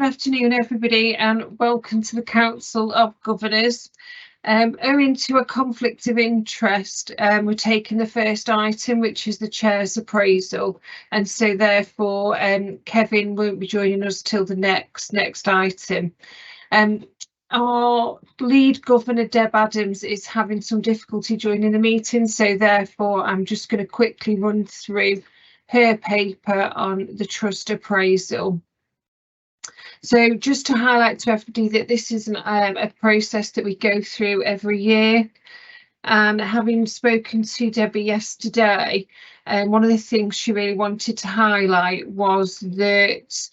afternoon, everybody, and welcome to the Council of Governors. Owing to a conflict of interest, we're taking the first item, which is the Chair's appraisal, and so therefore Kevin won't be joining us till the next item. Our lead governor, Deb Adams, is having some difficulty joining the meeting, so therefore I'm just going to quickly run through her paper on the trust appraisal. So just to highlight to everybody that this is a process that we go through every year, and having spoken to Debbie yesterday, one of the things she really wanted to highlight was that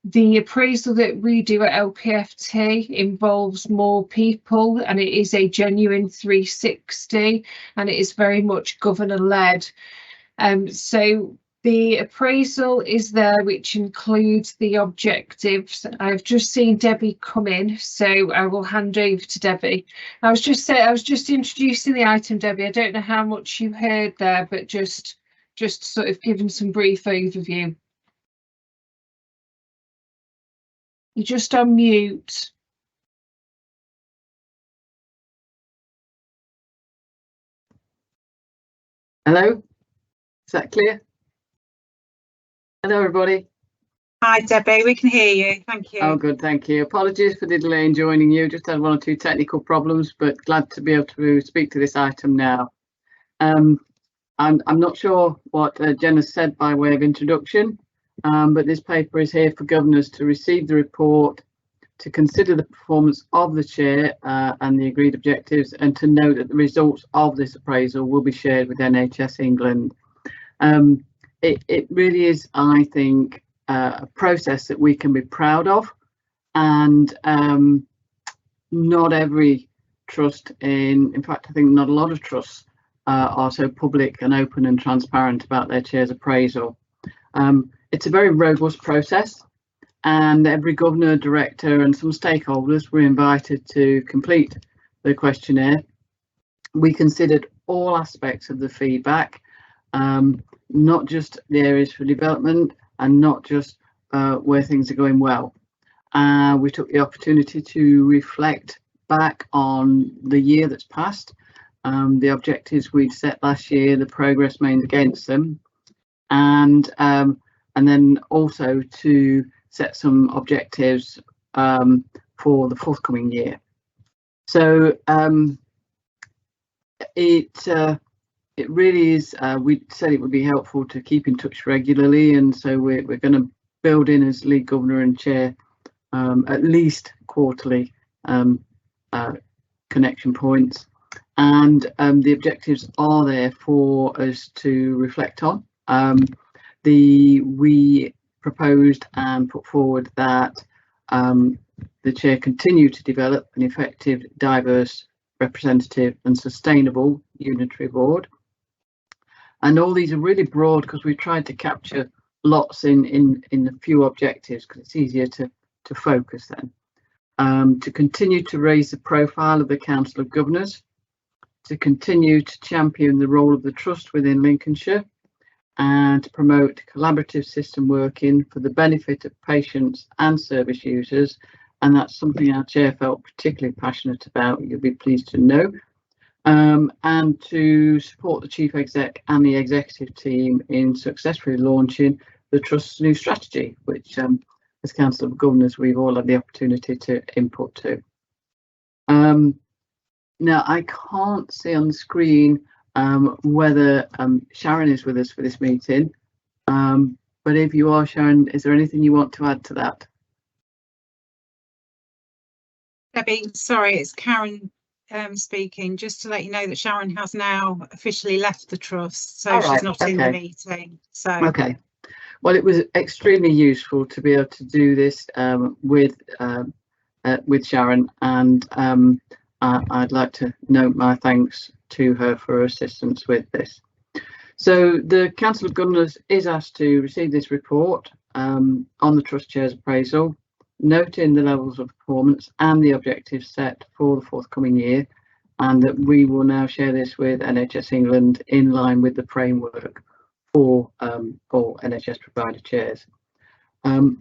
the appraisal that we do at LPFT involves more people, and it is a genuine 360, and it is very much governor led. So the appraisal is there, which includes the objectives. I've just seen Debbie come in, so I will hand over to Debbie. I was just introducing the item, Debbie. I don't know how much you heard there, but just sort of giving some brief overview. You're just on mute. Hello, is that clear? Hello, everybody. Hi, Debbie, we can hear you. Thank you. Oh, good, thank you. Apologies for the delay in joining you. Just had one or two technical problems, but glad to be able to speak to this item now. I'm not sure what Jen has said by way of introduction, but this paper is here for governors to receive the report, to consider the performance of the chair and the agreed objectives, and to note that the results of this appraisal will be shared with NHS England. It really is, I think, a process that we can be proud of, and not every trust, in fact, I think not a lot of trusts are so public and open and transparent about their chair's appraisal. It's a very robust process, and every governor, director and some stakeholders were invited to complete the questionnaire. We considered all aspects of the feedback, not just the areas for development and not just where things are going well. We took the opportunity to reflect back on the year that's passed, the objectives we'd set last year, the progress made against them, and then also to set some objectives for the forthcoming year. So it really is, we said it would be helpful to keep in touch regularly, and so we're going to build in, as lead governor and chair, at least quarterly connection points, and the objectives are there for us to reflect on. We proposed and put forward that the chair continue to develop an effective, diverse, representative and sustainable unitary board. And all these are really broad because we tried to capture lots in a few objectives, because it's easier to focus then. To continue to raise the profile of the Council of Governors, to continue to champion the role of the Trust within Lincolnshire, and to promote collaborative system working for the benefit of patients and service users. And that's something our chair felt particularly passionate about, you'll be pleased to know. And to support the Chief Exec and the executive team in successfully launching the Trust's new strategy, which as Council of Governors we've all had the opportunity to input to. Now I can't see on the screen whether Sharon is with us for this meeting, but if you are, Sharon, is there anything you want to add to that? Debbie, sorry, it's Karen speaking. Just to let you know that Sharon has now officially left the Trust, so she's not in the meeting. So okay, well, it was extremely useful to be able to do this with Sharon, and I'd like to note my thanks to her for her assistance with this. So the Council of Governors is asked to receive this report on the Trust Chair's appraisal, noting the levels of performance and the objectives set for the forthcoming year, and that we will now share this with NHS England in line with the framework for NHS provider chairs.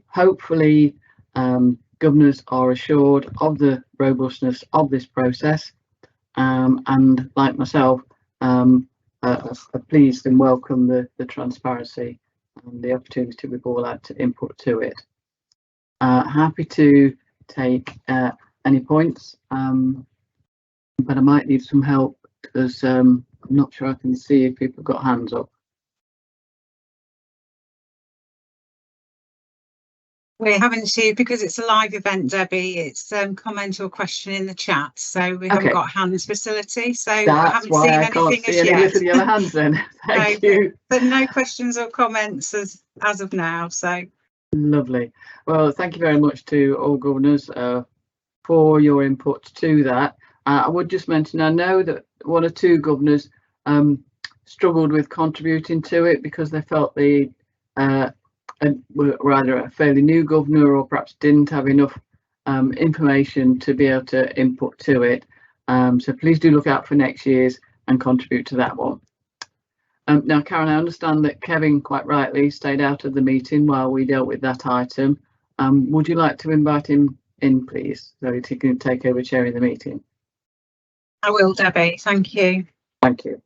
Hopefully governors are assured of the robustness of this process, and like myself, are pleased and welcome the transparency and the opportunity we've all had to input to it. Happy to take any points, but I might need some help because I'm not sure I can see if people have got hands up. We haven't seen, because it's a live event, Debbie, it's comment or question in the chat, so we haven't got hands facility, so I haven't seen anything as yet. Little yellow hands then. Thank you. But no questions or comments as of now, so. Lovely. Well, thank you very much to all governors for your input to that. I would just mention, I know that one or two governors struggled with contributing to it because they felt they were either a fairly new governor or perhaps didn't have enough information to be able to input to it. So please do look out for next year's and contribute to that one. Now, Karen, I understand that Kevin quite rightly stayed out of the meeting while we dealt with that item. Would you like to invite him in, please, so that he can take over chairing the meeting? I will, Debbie. Thank you. Thank you.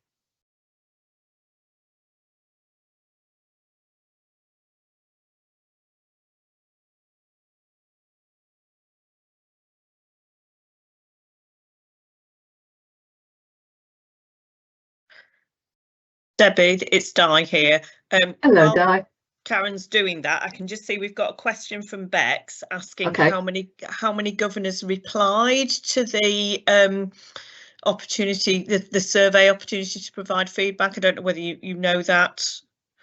Debbie, it's Di here. Hello, Di. Karen's doing that. I can just see we've got a question from Bex asking how many governors replied to the opportunity, the survey opportunity to provide feedback. I don't know whether you know that.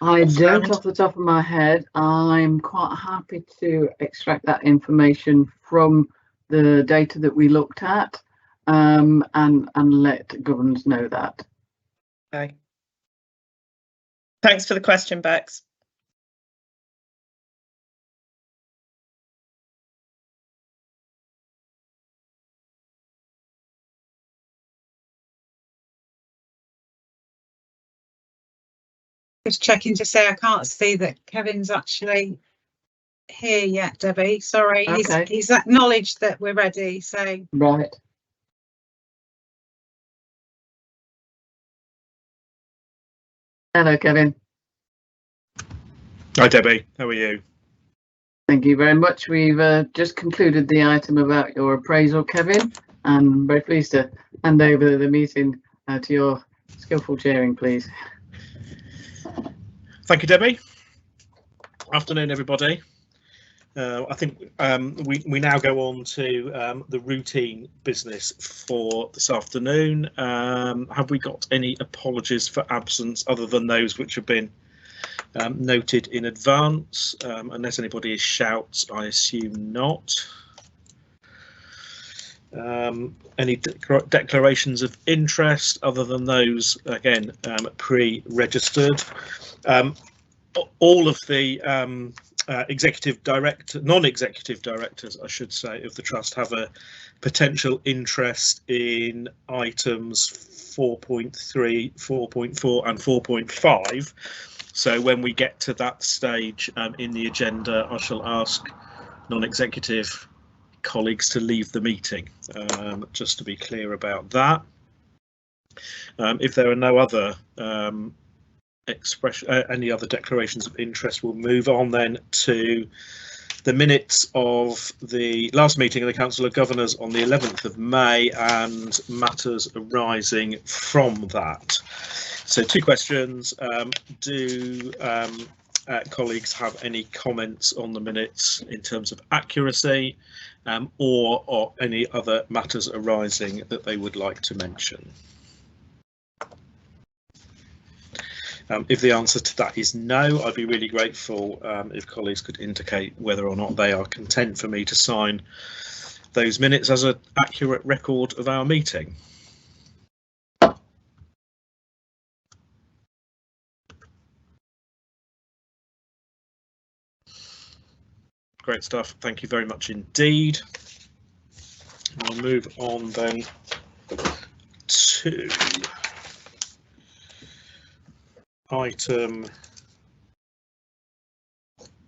I don't off the top of my head. I'm quite happy to extract that information from the data that we looked at, and let governors know that. Okay. Thanks for the question, Bex. Just checking to say I can't see that Kevin's actually here yet, Debbie. Sorry, okay. He's acknowledged that we're ready, so. Right. Hello, Kevin. Hi, Debbie. How are you? Thank you very much. We've just concluded the item about your appraisal, Kevin, and I'm very pleased to hand over the meeting to your skillful chairing, please. Thank you, Debbie. Afternoon, everybody. I think we now go on to the routine business for this afternoon. Have we got any apologies for absence other than those which have been noted in advance? Unless anybody shouts, I assume not. Any declarations of interest other than those, again, pre-registered? All of the non-executive directors, I should say, of the trust have a potential interest in items 4.3, 4.4 and 4.5. So when we get to that stage in the agenda, I shall ask non-executive colleagues to leave the meeting, just to be clear about that. If there are no other any other declarations of interest, we'll move on then to the minutes of the last meeting of the Council of Governors on the 11th of May and matters arising from that. So 2 questions. Do colleagues have any comments on the minutes in terms of accuracy, or any other matters arising that they would like to mention? If the answer to that is no, I'd be really grateful if colleagues could indicate whether or not they are content for me to sign those minutes as an accurate record of our meeting. Great stuff. Thank you very much indeed. We'll move on then to item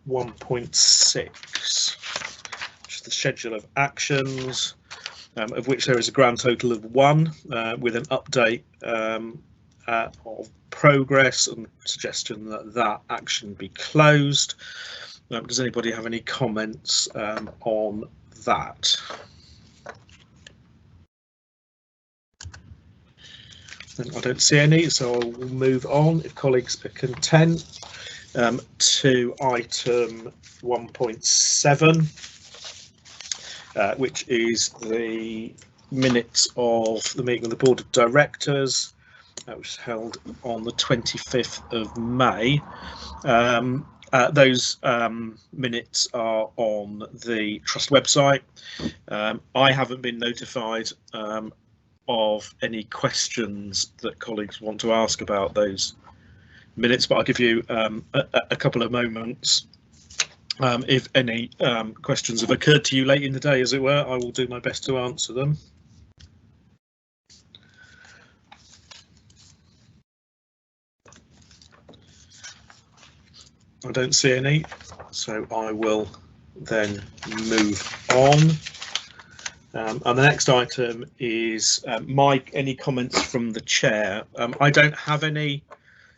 1.6, the schedule of actions, of which there is a grand total of 1, with an update of progress and suggestion that that action be closed. Does anybody have any comments on that? I don't see any, so I will move on, if colleagues are content, to item 1.7, which is the minutes of the meeting of the Board of Directors, which was held on the 25th of May. Those minutes are on the Trust website. I haven't been notified of any questions that colleagues want to ask about those minutes, but I'll give you a couple of moments. If any questions have occurred to you late in the day, as it were, I will do my best to answer them. I don't see any, so I will then move on. And the next item is Mike, any comments from the chair? I don't have any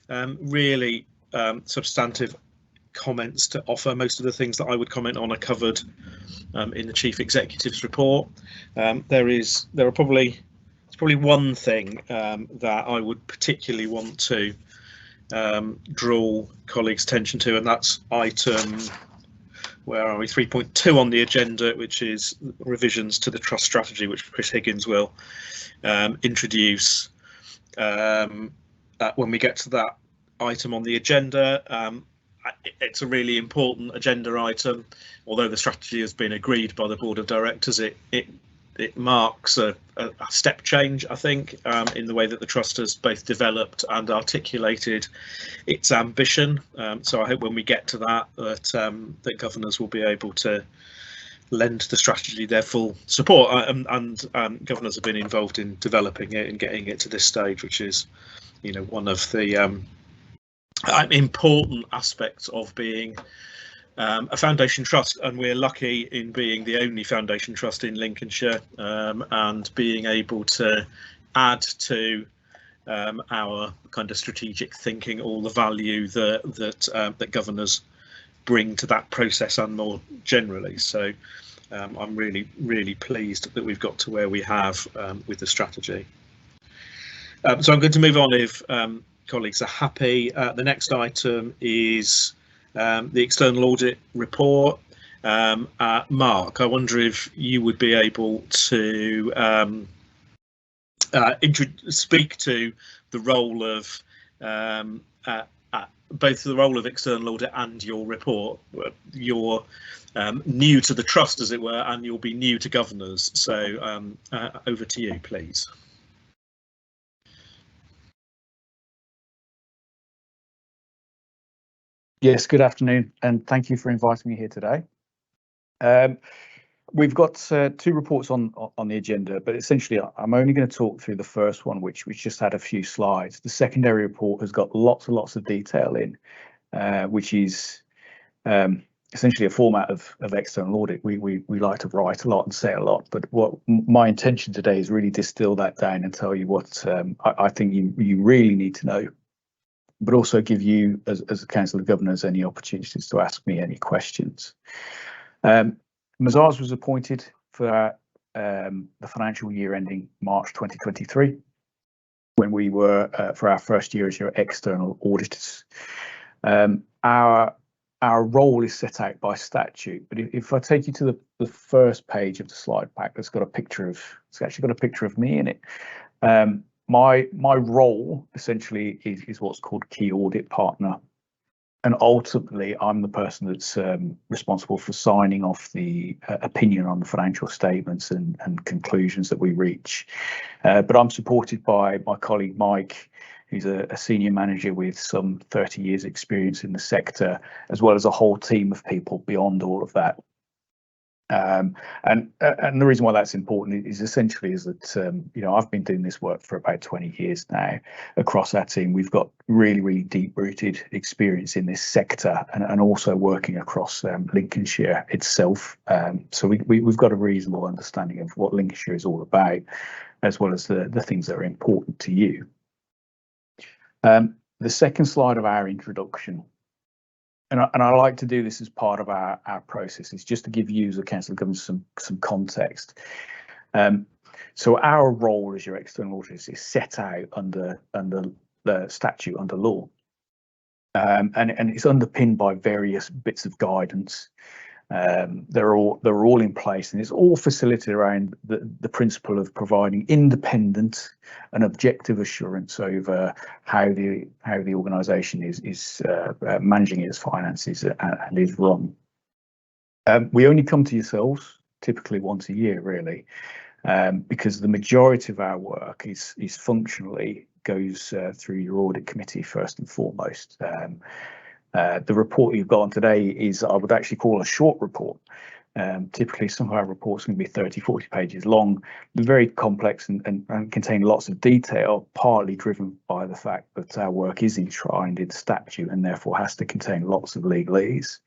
really substantive comments to offer. Most of the things that I would comment on are covered in the Chief Executive's report. It's probably one thing that I would particularly want to draw colleagues' attention to, and that's item, where are we, 3.2 on the agenda, which is revisions to the Trust strategy, which Chris Higgins will introduce when we get to that item on the agenda. It's a really important agenda item. Although the strategy has been agreed by the Board of Directors, it marks a step change, I think, in the way that the Trust has both developed and articulated its ambition. So I hope when we get to that, that governors will be able to lend the strategy their full support, and governors have been involved in developing it and getting it to this stage, which is, you know, one of the important aspects of being a foundation trust, and we're lucky in being the only foundation trust in Lincolnshire, and being able to add to our kind of strategic thinking all the value that governors bring to that process and more generally. So I'm really pleased that we've got to where we have with the strategy. So I'm going to move on if colleagues are happy. The next item is the external audit report. Mark, I wonder if you would be able to speak to the role of both the role of external audit and your report. You're new to the Trust, as it were, and you'll be new to governors. So over to you, please. Yes, good afternoon, and thank you for inviting me here today. We've got 2 reports on the agenda, but essentially I'm only going to talk through the first one, which just had a few slides. The secondary report has got lots and lots of detail in, which is essentially a format of external audit. We like to write a lot and say a lot, but what my intention today is really distill that down and tell you what I think you really need to know, but also give you, as a Council of Governors, any opportunities to ask me any questions. Mazars was appointed for the financial year ending March 2023, when we were for our first year as your external auditors. Our role is set out by statute, but if I take you to the first page of the slide pack, it's actually got a picture of me in it. My role essentially is what's called key audit partner, and ultimately I'm the person that's responsible for signing off the opinion on the financial statements and conclusions that we reach. But I'm supported by my colleague Mike, who's a senior manager with some 30 years experience in the sector, as well as a whole team of people beyond all of that. And the reason why that's important is essentially is that you know, I've been doing this work for about 20 years now. Across our team, we've got really deep-rooted experience in this sector, and also working across Lincolnshire itself. So we've got a reasonable understanding of what Lincolnshire is all about, as well as the things that are important to you. The second slide of our introduction, and I like to do this as part of our process, is just to give you as a council of government some context. So our role as your external auditors is set out under the statute, under law, and it's underpinned by various bits of guidance. They're all in place, and it's all facilitated around the principle of providing independent and objective assurance over how the organisation is managing its finances and is run. We only come to yourselves typically once a year, really, because the majority of our work is functionally goes through your audit committee first and foremost. The report you've got on today is, I would actually call, a short report. Typically, some of our reports can be 30-40 pages long, very complex and contain lots of detail, partly driven by the fact that our work is enshrined in statute and therefore has to contain lots of legalese.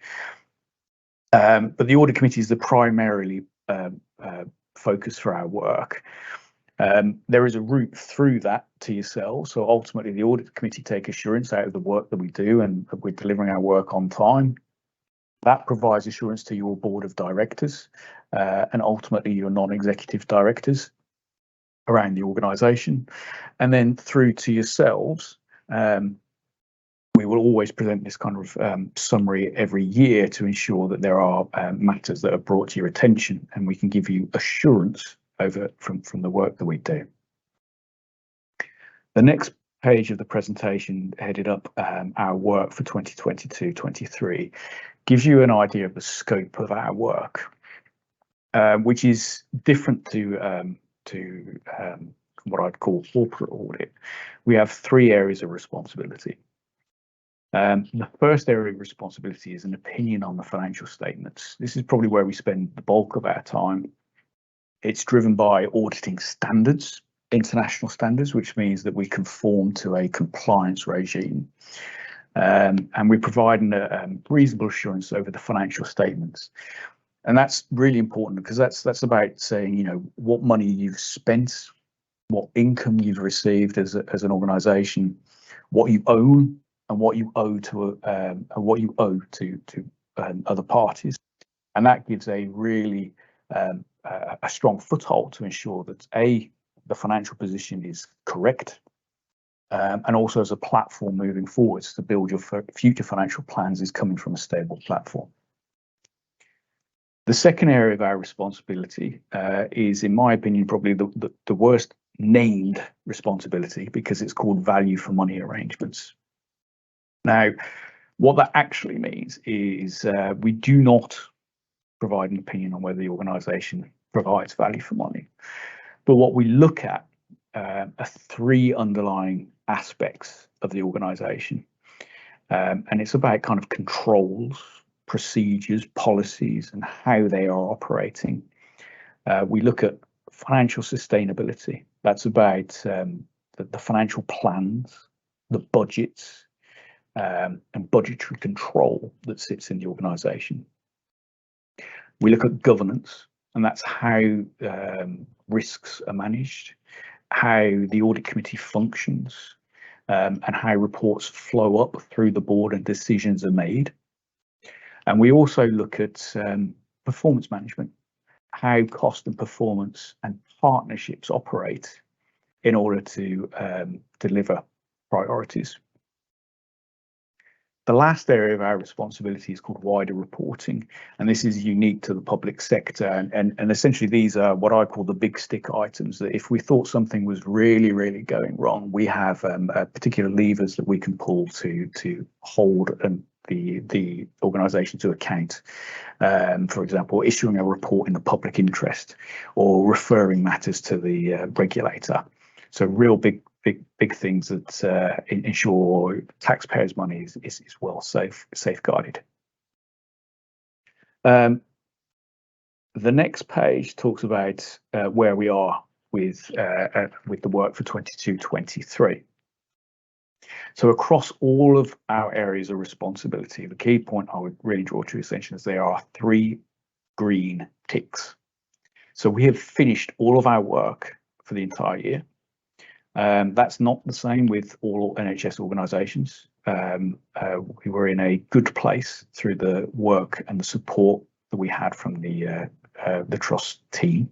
But the audit committee is the primarily focus for our work. There is a route through that to yourselves. So ultimately, the audit committee take assurance out of the work that we do, and that we're delivering our work on time. That provides assurance to your board of directors and ultimately your non-executive directors around the organisation. And then through to yourselves, we will always present this kind of summary every year to ensure that there are matters that are brought to your attention, and we can give you assurance over from the work that we do. The next page of the presentation, headed up our work for 2022-23, gives you an idea of the scope of our work, which is different to what I'd call corporate audit. We have 3 areas of responsibility. The first area of responsibility is an opinion on the financial statements. This is probably where we spend the bulk of our time. It's driven by auditing standards, international standards, which means that we conform to a compliance regime. And we're providing a reasonable assurance over the financial statements. And that's really important, because that's about saying, you know, what money you've spent, what income you've received as an organisation, what you own, and what you owe to other parties. And that gives a really a strong foothold to ensure that the financial position is correct, and also as a platform moving forwards to build your future financial plans is coming from a stable platform. The second area of our responsibility is, in my opinion, probably the worst named responsibility, because it's called value for money arrangements. Now, what that actually means is we do not provide an opinion on whether the organisation provides value for money. But what we look at are 3 underlying aspects of the organisation. And it's about kind of controls, procedures, policies, and how they are operating. We look at financial sustainability. That's about the financial plans, the budgets, and budgetary control that sits in the organisation. We look at governance, and that's how risks are managed, how the audit committee functions, and how reports flow up through the board and decisions are made. And we also look at performance management, how cost and performance and partnerships operate in order to deliver priorities. The last area of our responsibility is called wider reporting, and this is unique to the public sector. And essentially, these are what I call the big stick items, that if we thought something was really going wrong, we have particular levers that we can pull to hold the organisation to account. For example, issuing a report in the public interest, or referring matters to the regulator. So real big things that ensure taxpayers' money is well safeguarded. The The next page talks about where we are with the work for 22-23. So across all of our areas of responsibility, the key point I would really draw to your attention is there are 3 green ticks. So we have finished all of our work for the entire year. That's not the same with all NHS organisations. We were in a good place through the work and the support that we had from the Trust team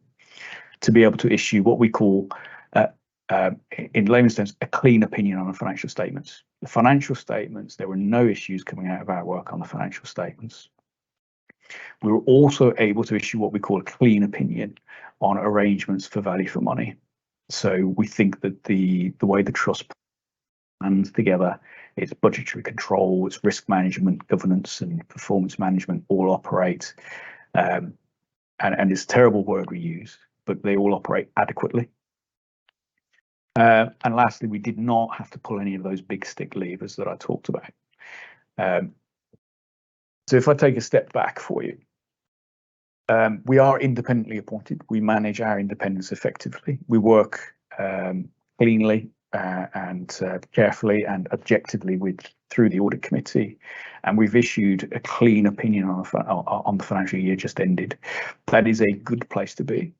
to be able to issue what we call, in layman's terms, a clean opinion on the financial statements. The financial statements, there were no issues coming out of our work on the financial statements. We were also able to issue what we call a clean opinion on arrangements for value for money. So we think that the way the Trust plans together, its budgetary control, its risk management, governance and performance management all operate, and it's a terrible word we use, but they all operate adequately. And lastly, we did not have to pull any of those big stick levers that I talked about. So if I take a step back for you, we are independently appointed. We manage our independence effectively. We work cleanly and carefully and objectively through the audit committee, and we've issued a clean opinion on the financial year just ended. That is a good place to be.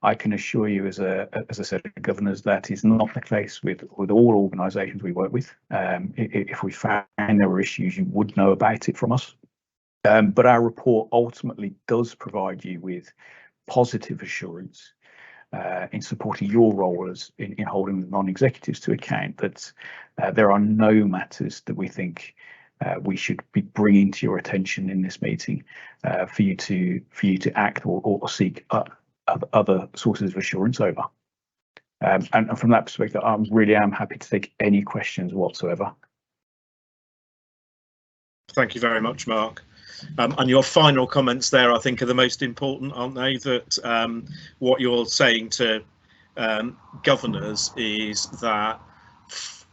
I can assure you, as a set of governors, that is not the case with all organisations we work with. If we found there were issues, you would know about it from us. But our report ultimately does provide you with positive assurance in supporting your role in holding the non-executives to account that there are no matters that we think we should be bringing to your attention in this meeting for you to act or seek other sources of assurance over. And from that perspective, I really am happy to take any questions whatsoever. Thank you very much, Mark. And your final comments there, I think, are the most important, aren't they? That what you're saying to governors is that,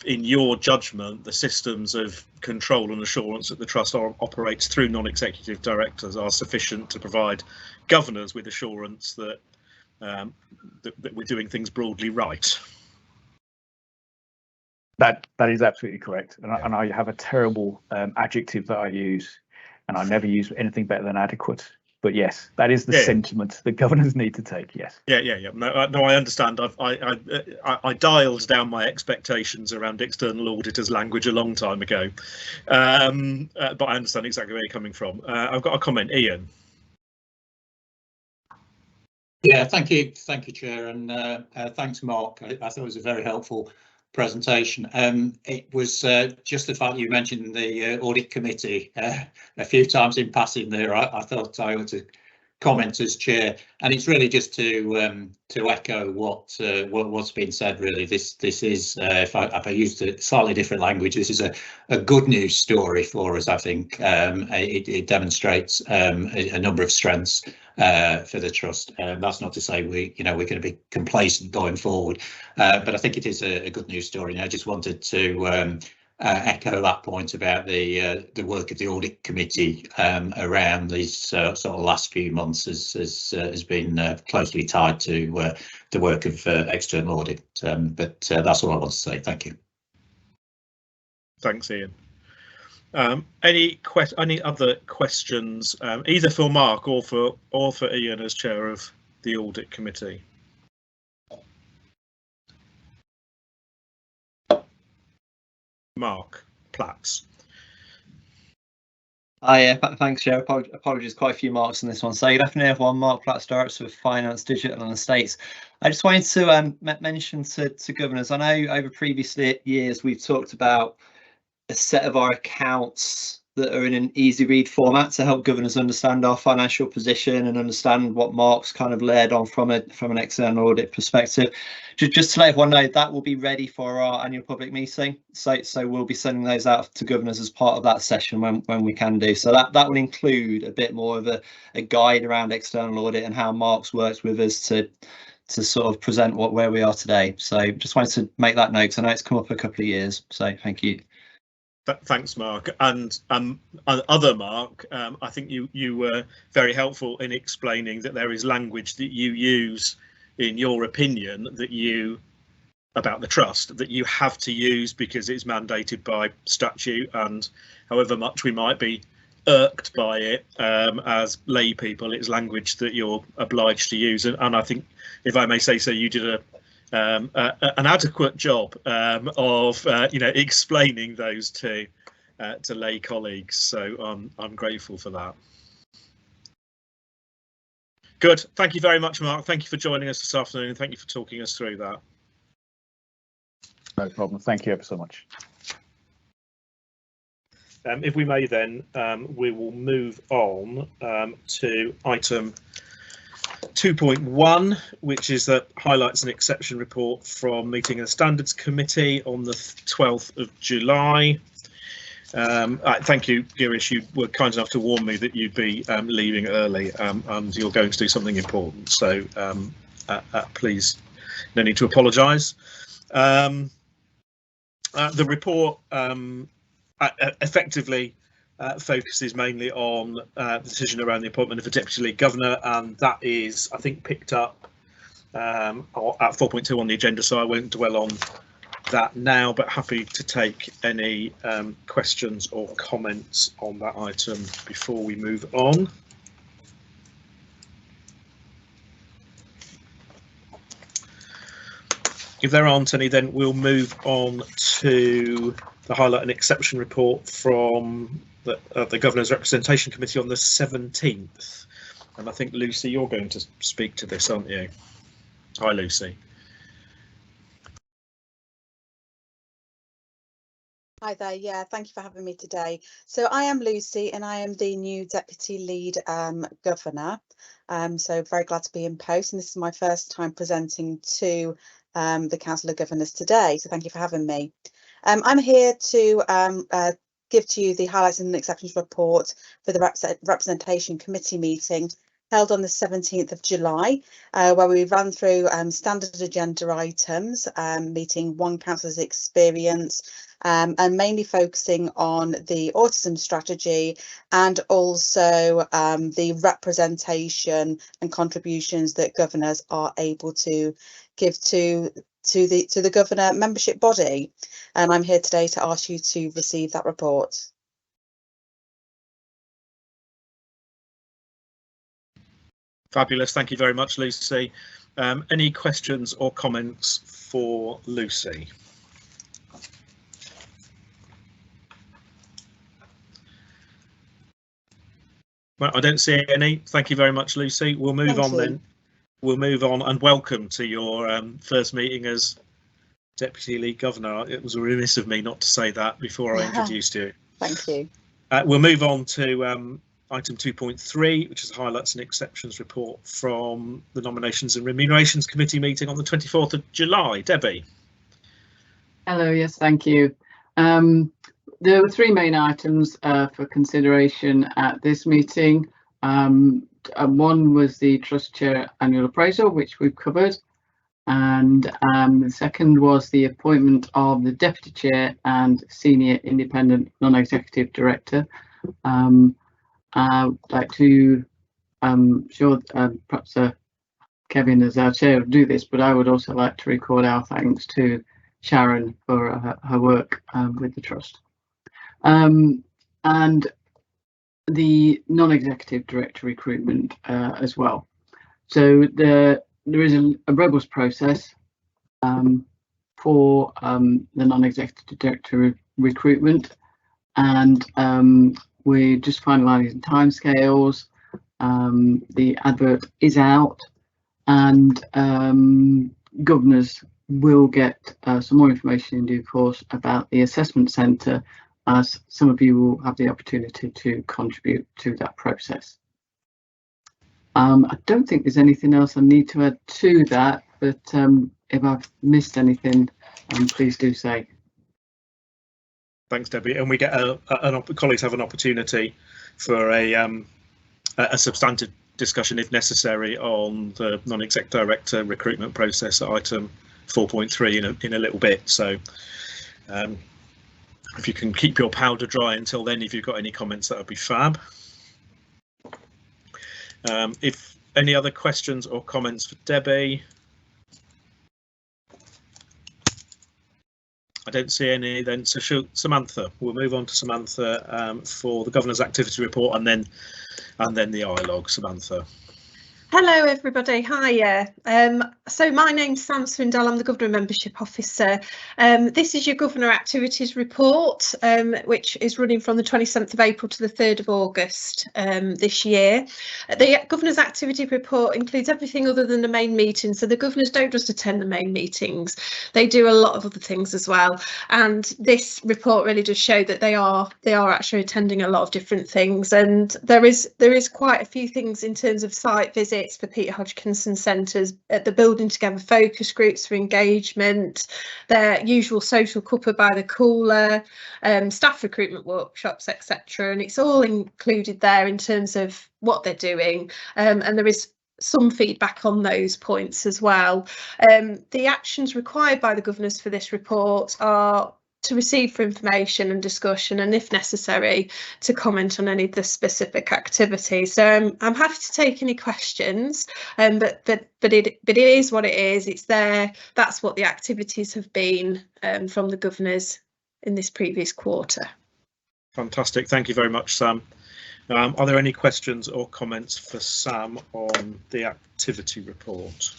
in your judgment, the systems of control and assurance that the Trust operates through non-executive directors are sufficient to provide governors with assurance that that we're doing things broadly right. That is absolutely correct, and I have a terrible adjective that I use, and I never use anything better than adequate. But yes, that is the sentiment that governors need to take. Yes. Yeah. No, I understand. I dialed down my expectations around external auditors' language a long time ago, but I understand exactly where you're coming from. I've got a comment, Ian. Yeah, thank you, Chair, and thanks, Mark. I thought it was a very helpful presentation. It was just the fact you mentioned the audit committee a few times in passing there. I thought I ought to comment as chair, and it's really just to echo what's been said. Really, this is if I used a slightly different language, this is a good news story for us. I think it demonstrates a number of strengths for the Trust. That's not to say we're going to be complacent going forward, but I think it is a good news story. And I just wanted to echo that point about the work of the audit committee around these sort of last few months has been closely tied to the work of external audit. But that's all I want to say. Thank you. Thanks, Ian. Any other questions, either for Mark or for Ian as chair of the audit committee? Mark Platts. Hi, thanks, Chair. Apologies, quite a few marks on this one. So good afternoon, everyone. Mark Platts, Director of Finance, Digital and Estates. I just wanted to mention to governors, I know over previous years we've talked about a set of our accounts that are in an easy read format to help governors understand our financial position and understand what Mark's kind of led on from an external audit perspective. Just to let everyone know, that will be ready for our annual public meeting. So we'll be sending those out to governors as part of that session when we can do. So that will include a bit more of a guide around external audit and how Mark's worked with us to sort of present where we are today. So just wanted to make that note, because I know it's come up a couple of years. So thank you. Thanks, Mark. And other Mark, I think you were very helpful in explaining that there is language that you use in your opinion about the trust that you have to use because it's mandated by statute, and however much we might be irked by it as lay people, it's language that you're obliged to use. And I think, if I may say so, you did an adequate job of explaining those to lay colleagues. So I'm grateful for that. Good. Thank you very much, Mark. Thank you for joining us this afternoon, and thank you for talking us through that. No problem. Thank you ever so much. If we may then, we will move on to item 2.1, which is the highlights and exception report from meeting of the Standards Committee on the 12th of July. Thank you, Girish. You were kind enough to warn me that you'd be leaving early and you're going to do something important. So please, no need to apologise. The report effectively focuses mainly on the decision around the appointment of a Deputy Lead Governor, and that is, I think, picked up at 4.2 on the agenda, so I won't dwell on that now, but happy to take any questions or comments on that item before we move on. If there aren't any, then we'll move on to the highlight and exception report from the Governor's Representation Committee on the 17th. And I think, Lucy, you're going to speak to this, aren't you? Hi, Lucy. Hi there. Yeah, thank you for having me today. So I am Lucy and I am the new Deputy Lead Governor. So very glad to be in post, and this is my first time presenting to the Council of Governors today. So thank you for having me. I'm here to give to you the highlights and exceptions report for the Representation Committee meeting held on the 17th of July, where we ran through standard agenda items, meeting one councillor's experience, and mainly focusing on the autism strategy and also the representation and contributions that governors are able to give to the governor membership body. And I'm here today to ask you to receive that report. Fabulous. Thank you very much, Lucy. Any questions or comments for Lucy? Well, I don't see any. Thank you very much, Lucy. We'll move on then. We'll move on, and welcome to your first meeting as Deputy Lead Governor. It was remiss of me not to say that before I introduced you. Thank you. We'll move on to item 2.3, which is the highlights and exceptions report from the Nominations and Remunerations Committee meeting on the 24th of July. Debbie. Hello, yes, thank you. There were three main items for consideration at this meeting. One was the Trust Chair Annual Appraisal, which we've covered, and the second was the appointment of the Deputy Chair and Senior Independent Non-Executive Director. I'd like to, perhaps Kevin as our chair will do this, but I would also like to record our thanks to Sharon for her work with the Trust. And the non-executive director recruitment as well. So there is a robust process for the non-executive director recruitment, and we're just finalising timescales. The advert is out, and governors will get some more information in due course about the assessment centre, as some of you will have the opportunity to contribute to that process. I don't think there's anything else I need to add to that, but if I've missed anything, please do say. Thanks, Debbie. And we get colleagues have an opportunity for a substantive discussion, if necessary, on the non-exec director recruitment process at item 4.3 in a little bit. So If you can keep your powder dry until then, if you've got any comments, that would be fab. If any other questions or comments for Debbie? I don't see any then, so Samantha, we'll move on to Samantha for the Governor's Activity Report and then the iLog. Samantha. Hello everybody, hiya. So my name's Sam Swindell, I'm the Governor Membership Officer. This is your Governor Activities Report, which is running from the 27th of April to the 3rd of August this year. The Governor's Activity Report includes everything other than the main meeting, so the Governors don't just attend the main meetings, they do a lot of other things as well. And this report really does show that they are actually attending a lot of different things, and there is quite a few things in terms of site visits for Peter Hodgkinson centres, at the Building Together focus groups for engagement, their usual social cuppa by the cooler, staff recruitment workshops, etc. And it's all included there in terms of what they're doing, and there is some feedback on those points as well. The actions required by the Governors for this report are to receive for information and discussion, and if necessary to comment on any of the specific activities. So I'm happy to take any questions, but it is what it is. It's there. That's what the activities have been from the Governors in this previous quarter. Fantastic, thank you very much, Sam. Are there any questions or comments for Sam on the activity report?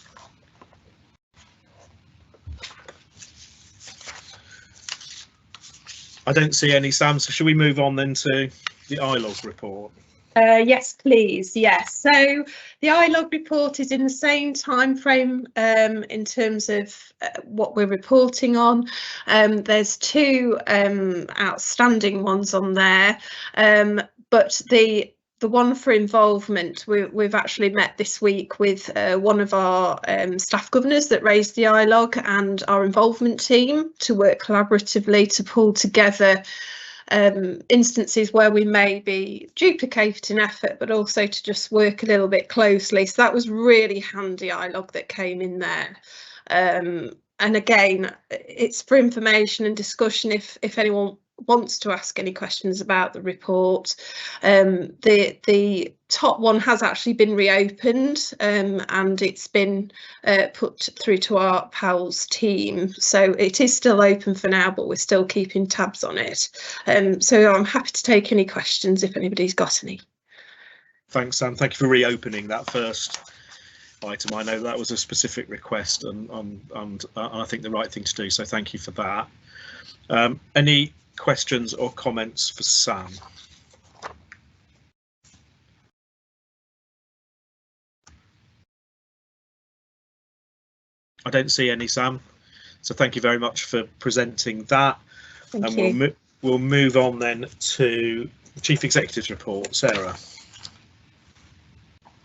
I don't see any, Sam, so should we move on then to the iLog report? Yes, please. Yes. So the iLog report is in the same time frame in terms of what we're reporting on. There's two outstanding ones on there, but the one for involvement, we've actually met this week with one of our staff governors that raised the iLog and our involvement team to work collaboratively to pull together instances where we may be duplicating effort, but also to just work a little bit closely. So that was really handy iLog that came in there. And again, it's for information and discussion if anyone wants to ask any questions about the report. The top one has actually been reopened, and it's been put through to our PALS team, so it is still open for now, but we're still keeping tabs on it. So I'm happy to take any questions if anybody's got any. Thanks, Sam. Thank you for reopening that first item. I know that was a specific request, and I think the right thing to do, so thank you for that. Any questions or comments for Sam? I don't see any, Sam, so thank you very much for presenting that. Thank you. We'll move on then to Chief Executive's report. Sarah.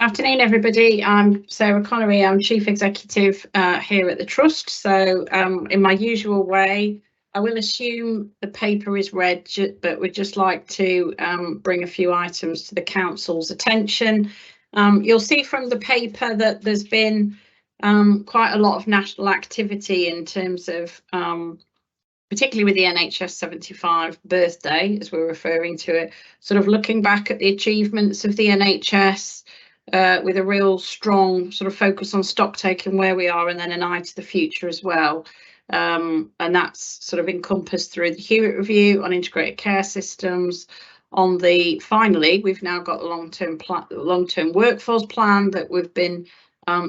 Afternoon everybody, I'm Sarah Connery, I'm Chief Executive here at the Trust. So in my usual way, I will assume the paper is read, but we'd just like to bring a few items to the Council's attention. You'll see from the paper that there's been quite a lot of national activity in terms of, particularly with the NHS 75 birthday, as we're referring to it, sort of looking back at the achievements of the NHS with a real strong sort of focus on stock taking where we are and then an eye to the future as well. And that's sort of encompassed through the Hewitt review on integrated care systems. Finally, we've now got a long-term workforce plan that we've been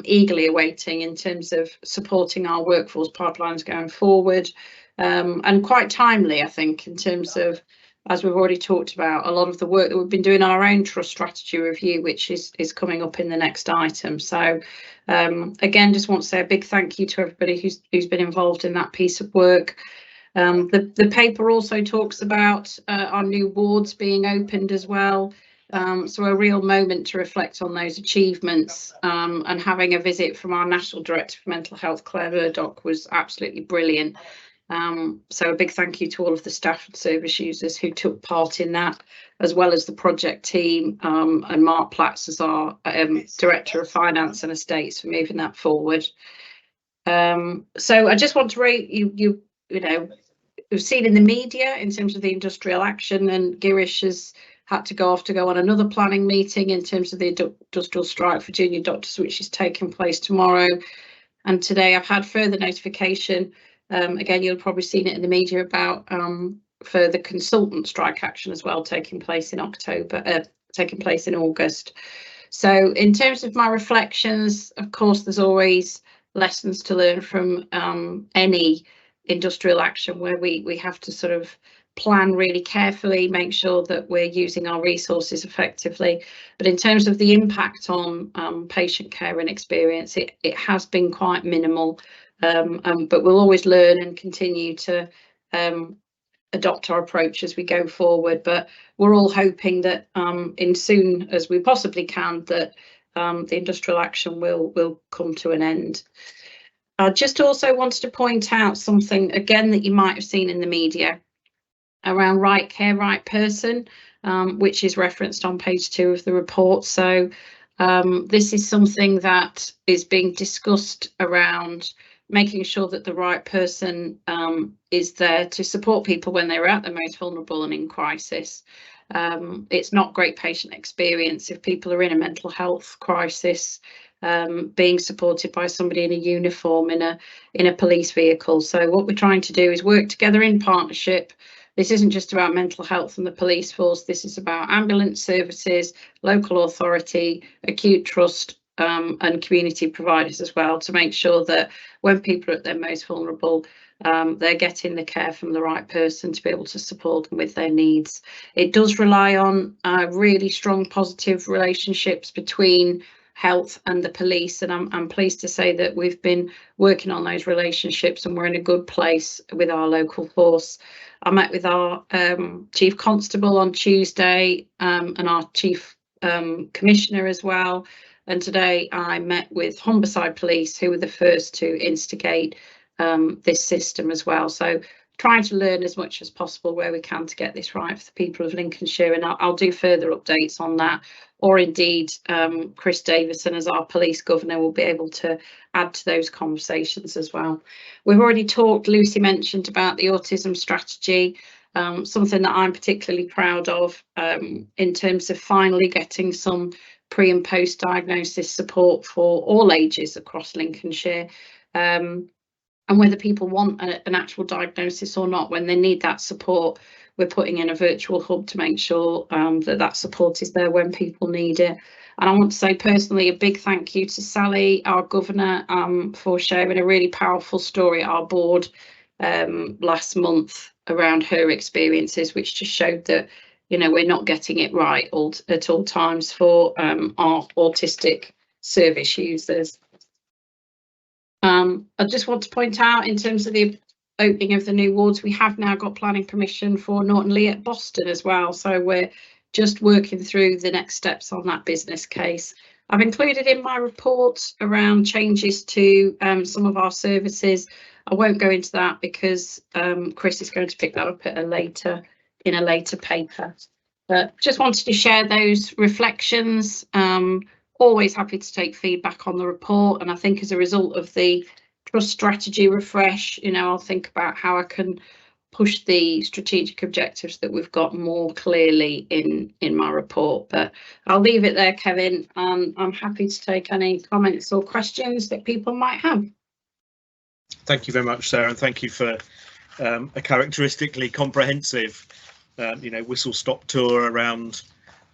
eagerly awaiting in terms of supporting our workforce pipelines going forward, and quite timely, I think, in terms of, as we've already talked about, a lot of the work that we've been doing on our own trust strategy review, which is coming up in the next item. So again, just want to say a big thank you to everybody who's been involved in that piece of work. The paper also talks about our new wards being opened as well. So a real moment to reflect on those achievements, and having a visit from our National Director for Mental Health, Claire Murdoch, was absolutely brilliant. So a big thank you to all of the staff and service users who took part in that, as well as the project team, and Mark Platts as our Director of Finance and Estates for moving that forward. So I just want to rate you know, we've seen in the media in terms of the industrial action, and Girish has had to go on another planning meeting in terms of the industrial strike for junior doctors, which is taking place tomorrow. And today I've had further notification, again, you'll have probably seen it in the media, about further consultant strike action as well, taking place in August. So in terms of my reflections, of course, there's always lessons to learn from any industrial action, where we have to sort of plan really carefully, make sure that we're using our resources effectively. But in terms of the impact on patient care and experience, it has been quite minimal, but we'll always learn and continue to adopt our approach as we go forward. But we're all hoping that in soon as we possibly can, that the industrial action will come to an end. I just also wanted to point out something again that you might have seen in the media around right care, right person, which is referenced on page 2 of the report. So this is something that is being discussed around making sure that the right person is there to support people when they're at their most vulnerable and in crisis. It's not great patient experience if people are in a mental health crisis, being supported by somebody in a uniform in a police vehicle. So what we're trying to do is work together in partnership. This isn't just about mental health and the police force. This is about ambulance services, local authority, acute trust, and community providers as well, to make sure that when people are at their most vulnerable, they're getting the care from the right person to be able to support them with their needs. It does rely on really strong positive relationships between health and the police, and I'm pleased to say that we've been working on those relationships and we're in a good place with our local force. I met with our Chief Constable on Tuesday and our Chief Commissioner as well, and today I met with Humberside Police, who were the first to instigate this system as well. So trying to learn as much as possible where we can to get this right for the people of Lincolnshire, and I'll do further updates on that, or indeed Chris Davison as our police governor will be able to add to those conversations as well. We've already talked, Lucy mentioned about the autism strategy, something that I'm particularly proud of in terms of finally getting some pre and post diagnosis support for all ages across Lincolnshire. And whether people want an actual diagnosis or not, when they need that support, we're putting in a virtual hub to make sure that support is there when people need it. And I want to say personally a big thank you to Sally, our governor, for sharing a really powerful story at our board last month around her experiences, which just showed that, you know, we're not getting it right at all times for our autistic service users. I just want to point out, in terms of the opening of the new wards, we have now got planning permission for Norton Lee at Boston as well. So we're just working through the next steps on that business case. I've included in my report around changes to some of our services. I won't go into that because Chris is going to pick that up at in a later paper. But just wanted to share those reflections. Always happy to take feedback on the report, and I think as a result of the trust strategy refresh, you know, I'll think about how I can push the strategic objectives that we've got more clearly in my report. But I'll leave it there, Kevin. I'm happy to take any comments or questions that people might have. Thank you very much, Sarah, and thank you for a characteristically comprehensive whistle stop tour around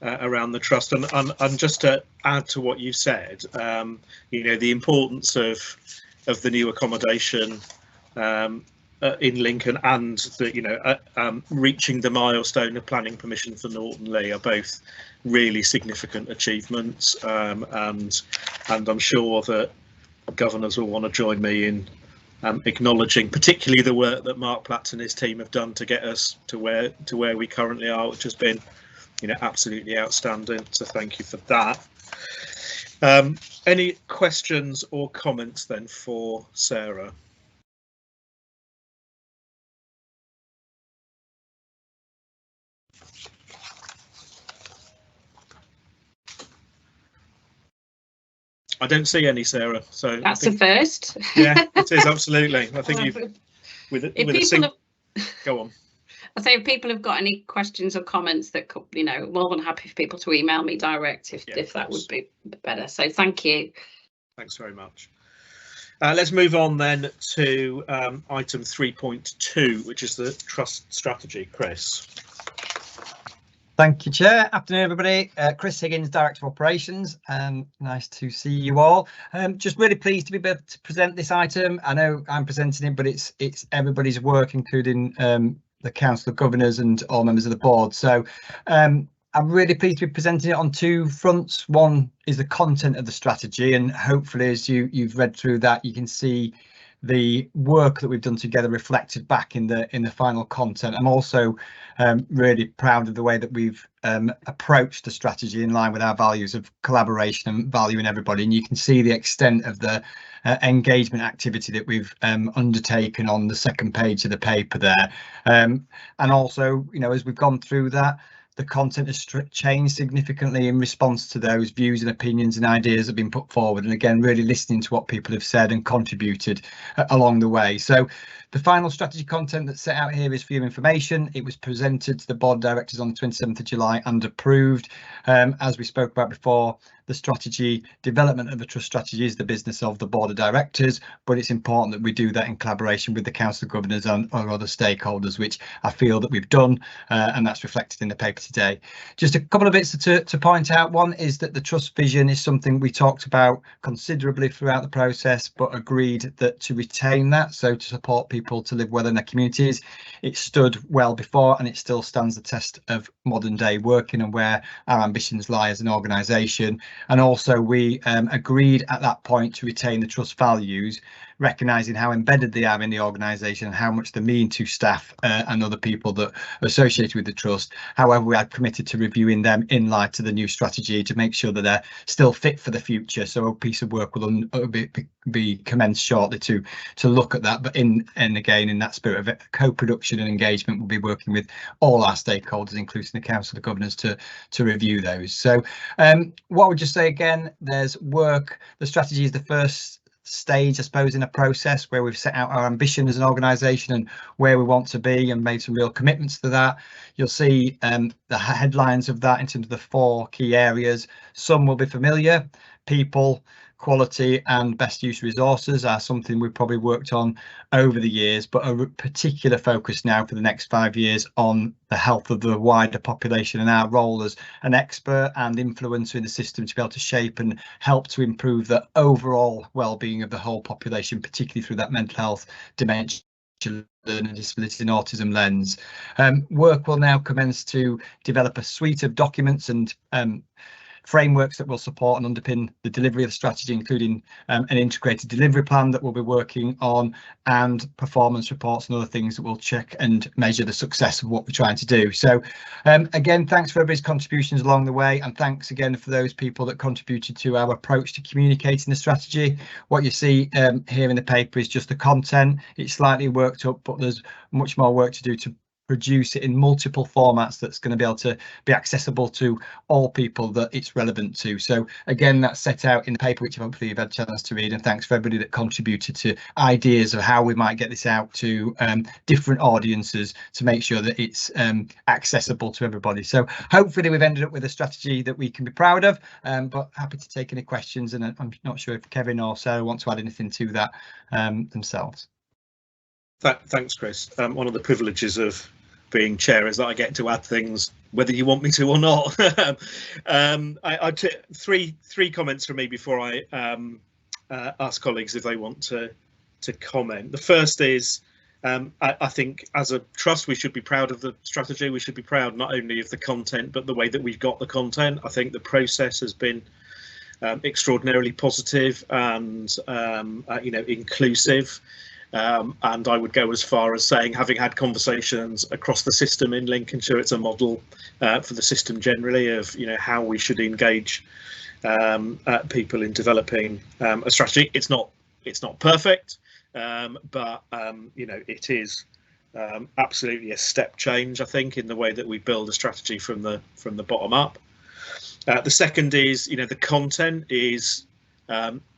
the trust. And just to add to what you said, the importance of the new accommodation in Lincoln, and the reaching the milestone of planning permission for Norton Lee are both really significant achievements, and I'm sure that governors will want to join me in acknowledging particularly the work that Mark Platts and his team have done to get us to where we currently are, which has been absolutely outstanding. So thank you for that. Any questions or comments then for Sarah? I don't see any, Sarah. So that's a first. Yeah, it is, absolutely. I think you've Go on. I say if people have got any questions or comments that, you know, more than happy for people to email me direct if that would be better. So thank you. Thanks very much. Let's move on then to item 3.2, which is the trust strategy. Chris. Thank you, Chair. Afternoon, everybody. Chris Higgins, Director of Operations. Nice to see you all. Just really pleased to be able to present this item. I know I'm presenting it, but it's everybody's work, including the Council of Governors and all members of the board. So I'm really pleased to be presenting it on two fronts. One is the content of the strategy, and hopefully as you've read through that, you can see the work that we've done together reflected back in the final content. I'm also really proud of the way that we've approached the strategy in line with our values of collaboration and valuing everybody, and you can see the extent of the engagement activity that we've undertaken on the second page of the paper there. And also, you know, as we've gone through that, the content has changed significantly in response to those views and opinions and ideas that have been put forward, and again really listening to what people have said and contributed along the way. So the final strategy content that's set out here is for your information. It was presented to the board of directors on the 27th of July and approved. As we spoke about before, the strategy development of the trust strategy is the business of the board of directors, but it's important that we do that in collaboration with the Council of Governors and or other stakeholders, which I feel that we've done, and that's reflected in the paper today. Just a couple of bits to point out. One is that the trust vision is something we talked about considerably throughout the process, but agreed that to retain that, so to support people to live well in their communities, it stood well before and it still stands the test of modern day working and where our ambitions lie as an organisation. And also we agreed at that point to retain the trust values, recognising how embedded they are in the organisation and how much they mean to staff and other people that are associated with the trust. However, we had committed to reviewing them in light of the new strategy to make sure that they're still fit for the future. So a piece of work will be commenced shortly to look at that, but again in that spirit of co-production and engagement, we'll be working with all our stakeholders, including the Council of Governors, to review those. So what I would just say again, there's work. The strategy is the first stage, I suppose, in a process where we've set out our ambition as an organisation and where we want to be and made some real commitments to that. You'll see the headlines of that in terms of the 4 key areas. Some will be familiar. People, quality and best use resources are something we've probably worked on over the years, but a particular focus now for the next 5 years on the health of the wider population and our role as an expert and influencer in the system to be able to shape and help to improve the overall well-being of the whole population, particularly through that mental health, dementia, learning disabilities and autism lens. Work will now commence to develop a suite of documents and frameworks that will support and underpin the delivery of the strategy, including an integrated delivery plan that we'll be working on, and performance reports and other things that will check and measure the success of what we're trying to do. So again, thanks for everybody's contributions along the way, and thanks again for those people that contributed to our approach to communicating the strategy. What you see here in the paper is just the content. It's slightly worked up, but there's much more work to do to produce it in multiple formats that's going to be able to be accessible to all people that it's relevant to. So again, that's set out in the paper, which hopefully you've had a chance to read, and thanks for everybody that contributed to ideas of how we might get this out to different audiences to make sure that it's accessible to everybody. So hopefully we've ended up with a strategy that we can be proud of, but happy to take any questions, and I'm not sure if Kevin or Sarah want to add anything to that themselves. Thanks, Chris. One of the privileges of being chair is that I get to add things whether you want me to or not. I took three comments from me before I ask colleagues if they want to comment. The first is I think as a trust we should be proud of the strategy. We should be proud not only of the content but the way that we've got the content. I think the process has been extraordinarily positive and inclusive. And I would go as far as saying, having had conversations across the system in Lincolnshire, it's a model for the system generally of how we should engage people in developing a strategy. It's not perfect, but it is absolutely a step change, I think, in the way that we build a strategy from the bottom up. The second is the content is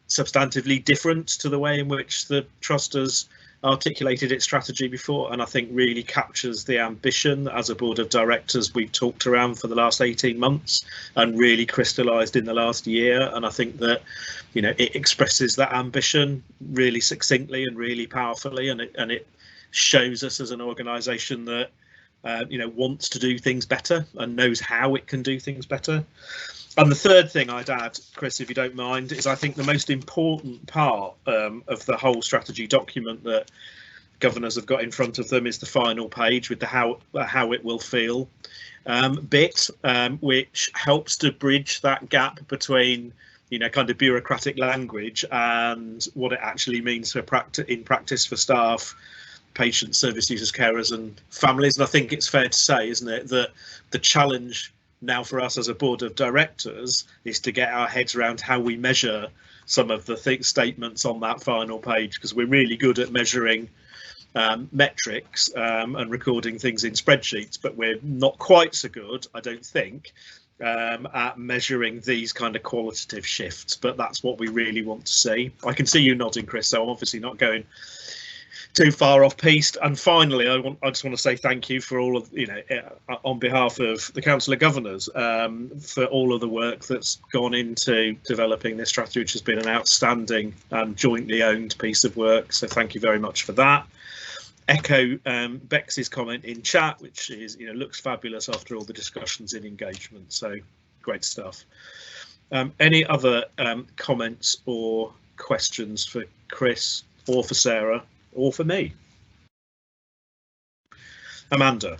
substantively different to the way in which the trust has articulated its strategy before, and I think really captures the ambition that as a board of directors we've talked around for the last 18 months and really crystallised in the last year. And I think that, you know, it expresses that ambition really succinctly and really powerfully, and it shows us as an organisation that you know, wants to do things better and knows how it can do things better. And the third thing I'd add, Chris, if you don't mind, is I think the most important part of the whole strategy document that governors have got in front of them is the final page with the how it will feel bit, which helps to bridge that gap between, you know, kind of bureaucratic language and what it actually means for in practice for staff, patients, service users, carers and families. And I think it's fair to say, isn't it, that the challenge now for us as a board of directors is to get our heads around how we measure some of the statements on that final page, because we're really good at measuring metrics and recording things in spreadsheets, but we're not quite so good, I don't think, at measuring these kind of qualitative shifts. But that's what we really want to see. I can see you nodding, Chris, so I'm obviously not going too far off piste. And finally, I just want to say thank you for all of, you know, on behalf of the Council of Governors, for all of the work that's gone into developing this strategy, which has been an outstanding and jointly owned piece of work. So thank you very much for that. Echo Bex's comment in chat, which is, you know, looks fabulous after all the discussions in engagement. So great stuff. Any other comments or questions for Chris or for Sarah or for me? Amanda.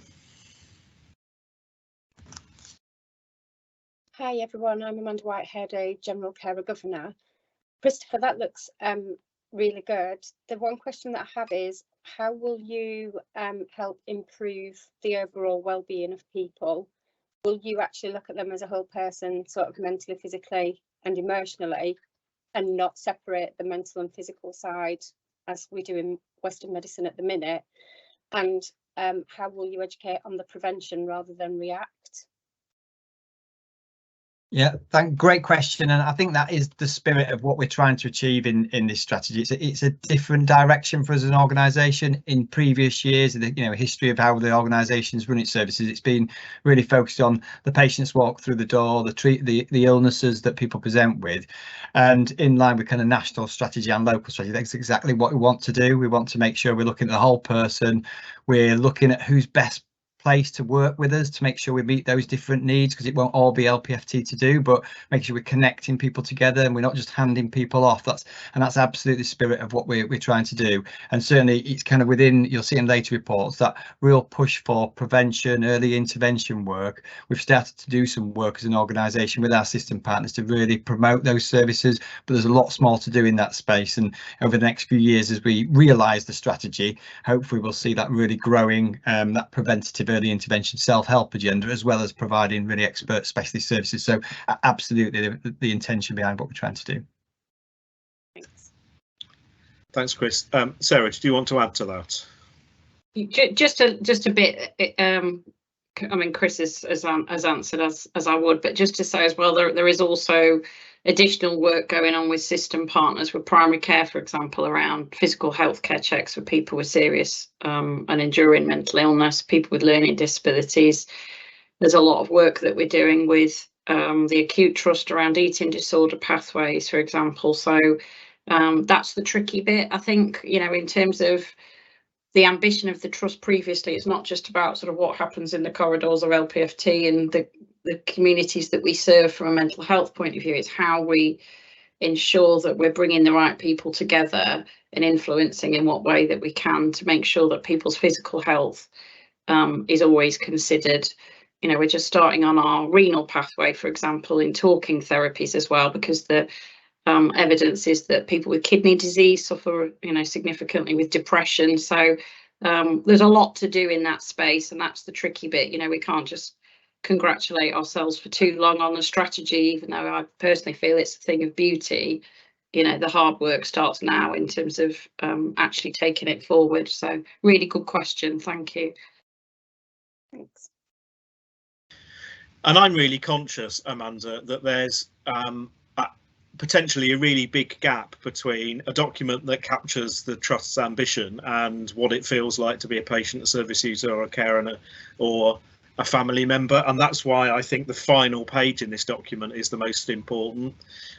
Hi everyone, I'm Amanda Whitehead, a General Carer Governor. Christopher, that looks really good. The one question that I have is, how will you help improve the overall well-being of people? Will you actually look at them as a whole person, sort of mentally, physically and emotionally, and not separate the mental and physical side as we do in Western medicine at the minute? And how will you educate on the prevention rather than react? Yeah, great question, and I think that is the spirit of what we're trying to achieve in this strategy. It's a different direction for us as an organisation. In previous years, the history of how the organisation's run its services, it's been really focused on the patients walk through the door, the illnesses that people present with, and in line with kind of national strategy and local strategy, that's exactly what we want to do. We want to make sure we're looking at the whole person. We're looking at who's best place to work with us to make sure we meet those different needs, because it won't all be LPFT to do, but making sure we're connecting people together and we're not just handing people off. That's absolutely the spirit of what we're trying to do. And certainly it's kind of within, you'll see in later reports, that real push for prevention, early intervention work. We've started to do some work as an organisation with our system partners to really promote those services, but there's a lot more to do in that space. And over the next few years, as we realise the strategy, hopefully we'll see that really growing, that preventative early intervention self-help agenda, as well as providing really expert specialist services. So absolutely the intention behind what we're trying to do. Thanks, Chris. Sarah, do you want to add to that? Just a bit. I mean, Chris has answered as I would, but just to say as well, there is also additional work going on with system partners with primary care, for example, around physical healthcare checks for people with serious and enduring mental illness, people with learning disabilities. There's a lot of work that we're doing with the acute trust around eating disorder pathways, for example. So that's the tricky bit, I think, in terms of the ambition of the trust previously. It's not just about sort of what happens in the corridors of LPFT and the communities that we serve from a mental health point of view. It's how we ensure that we're bringing the right people together and influencing in what way that we can to make sure that people's physical health is always considered. We're just starting on our renal pathway, for example, in talking therapies as well, because the evidence is that people with kidney disease suffer, significantly with depression. So there's a lot to do in that space, and that's the tricky bit. We can't just congratulate ourselves for too long on the strategy, even though I personally feel it's a thing of beauty. The hard work starts now in terms of actually taking it forward. So really good question. Thank you. Thanks. And I'm really conscious, Amanda, that there's potentially a really big gap between a document that captures the Trust's ambition and what it feels like to be a patient, a service user, or a carer, or a family member. And that's why I think the final page in this document is the most important,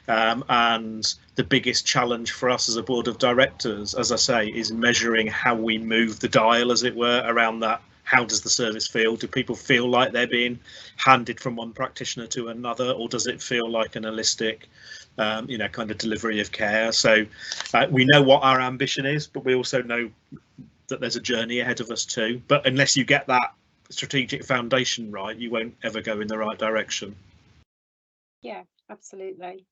and the biggest challenge for us as a board of directors, as I say, is measuring how we move the dial, as it were, around that. How does the service feel? Do people feel like they're being handed from one practitioner to another, or does it feel like an holistic, you know, kind of delivery of care? So we know what our ambition is, but we also know that there's a journey ahead of us too. But unless you get that strategic foundation right, you won't ever go in the right direction. Yeah, absolutely.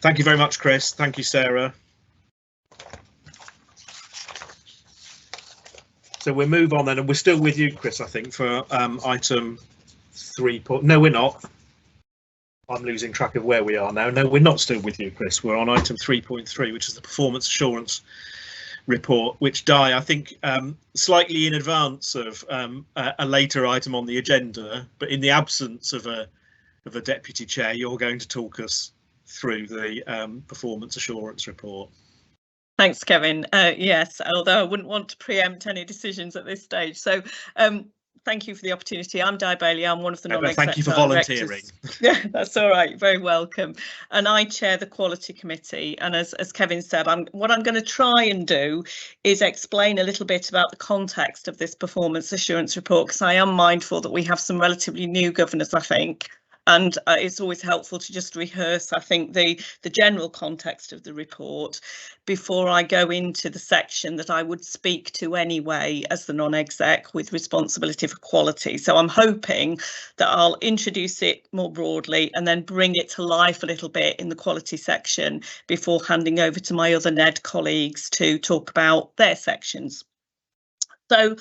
Thank you very much, Chris. Thank you, Sarah. So we'll move on then, and we're still with you, Chris, I think, for item 3. No, we're not. I'm losing track of where we are now. No, we're not still with you, Chris. We're on item 3.3, which is the performance assurance report, which Di, I think, slightly in advance of a later item on the agenda, but in the absence of a deputy chair, you're going to talk us through the performance assurance report. Thanks, Kevin. Yes, although I wouldn't want to preempt any decisions at this stage. So thank you for the opportunity. I'm Di Bailey. I'm one of the non-exec Thank you for directors. volunteering. Yeah, that's all right. Very welcome. And I chair the quality committee. And as Kevin said, what I'm going to try and do is explain a little bit about the context of this performance assurance report, because I am mindful that we have some relatively new governors, I think. And it's always helpful to just rehearse, I think, the general context of the report before I go into the section that I would speak to anyway as the non-exec with responsibility for quality. So I'm hoping that I'll introduce it more broadly and then bring it to life a little bit in the quality section before handing over to my other NED colleagues to talk about their sections. So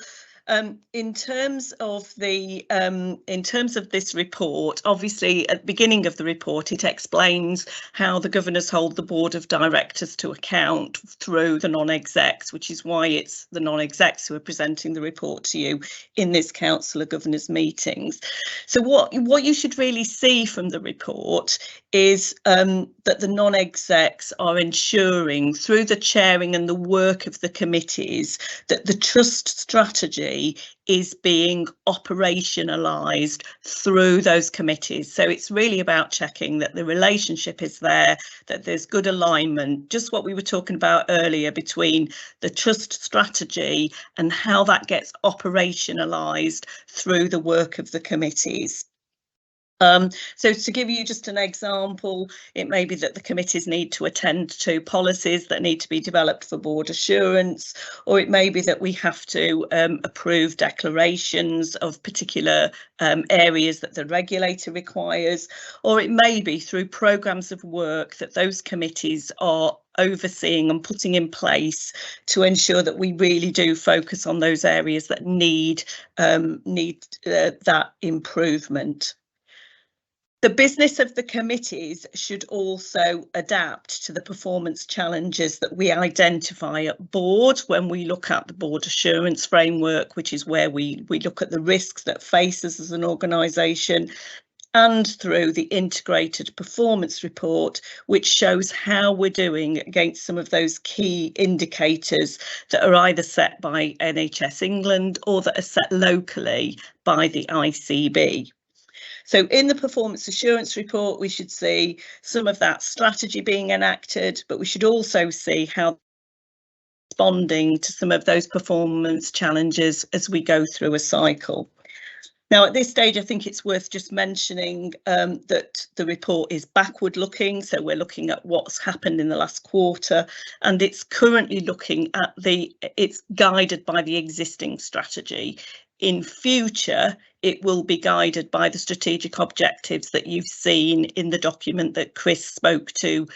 in terms of this report, obviously at the beginning of the report it explains how the governors hold the board of directors to account through the non-execs, which is why it's the non-execs who are presenting the report to you in this council of governors meetings. So what you should really see from the report is that the non-execs are ensuring through the chairing and the work of the committees that the trust strategy is being operationalised through those committees. So it's really about checking that the relationship is there, that there's good alignment, just what we were talking about earlier between the trust strategy and how that gets operationalised through the work of the committees. So to give you just an example, it may be that the committees need to attend to policies that need to be developed for board assurance, or it may be that we have to approve declarations of particular areas that the regulator requires, or it may be through programmes of work that those committees are overseeing and putting in place to ensure that we really do focus on those areas that need that improvement. The business of the committees should also adapt to the performance challenges that we identify at board when we look at the board assurance framework, which is where we look at the risks that face us as an organisation, and through the integrated performance report, which shows how we're doing against some of those key indicators that are either set by NHS England or that are set locally by the ICB. So in the performance assurance report, we should see some of that strategy being enacted, but we should also see how responding to some of those performance challenges as we go through a cycle. Now, at this stage, I think it's worth just mentioning that the report is backward looking. So we're looking at what's happened in the last quarter, and it's currently looking at it's guided by the existing strategy. In future, it will be guided by the strategic objectives that you've seen in the document that Chris spoke to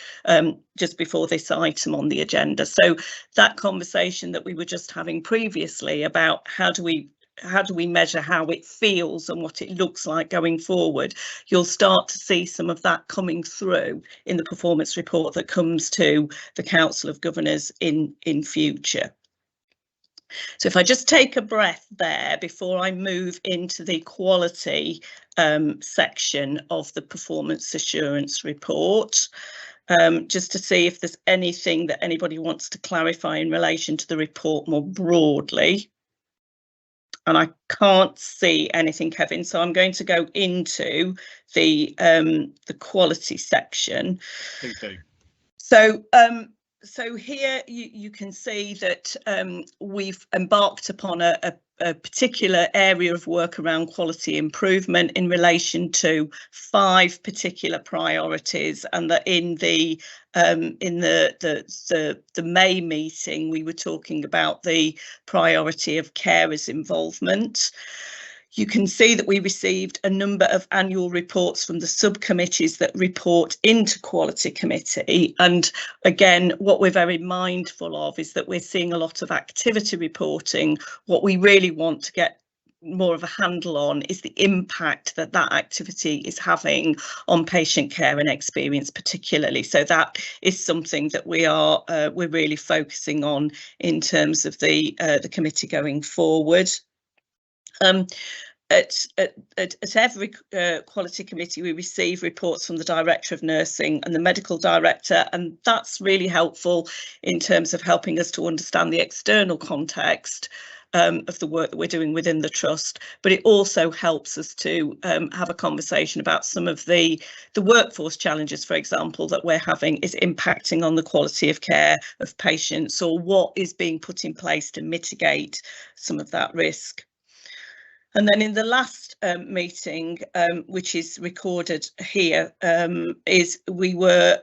just before this item on the agenda. So that conversation that we were just having previously about how do we measure how it feels and what it looks like going forward, you'll start to see some of that coming through in the performance report that comes to the Council of Governors in future. So if I just take a breath there before I move into the quality section of the performance assurance report, just to see if there's anything that anybody wants to clarify in relation to the report more broadly. And I can't see anything, Kevin, so I'm going to go into the quality section. Okay. So here you can see that we've embarked upon a particular area of work around quality improvement in relation to 5 particular priorities, and that in the May meeting we were talking about the priority of carers' involvement. You can see that we received a number of annual reports from the subcommittees that report into Quality Committee. And again, what we're very mindful of is that we're seeing a lot of activity reporting. What we really want to get more of a handle on is the impact that that activity is having on patient care and experience particularly. So that is something that we're really focusing on in terms of the committee going forward. At every quality committee, we receive reports from the Director of Nursing and the Medical Director, and that's really helpful in terms of helping us to understand the external context of the work that we're doing within the Trust, but it also helps us to have a conversation about some of the workforce challenges, for example, that we're having is impacting on the quality of care of patients, or what is being put in place to mitigate some of that risk. And then in the last meeting, which is recorded here, is we were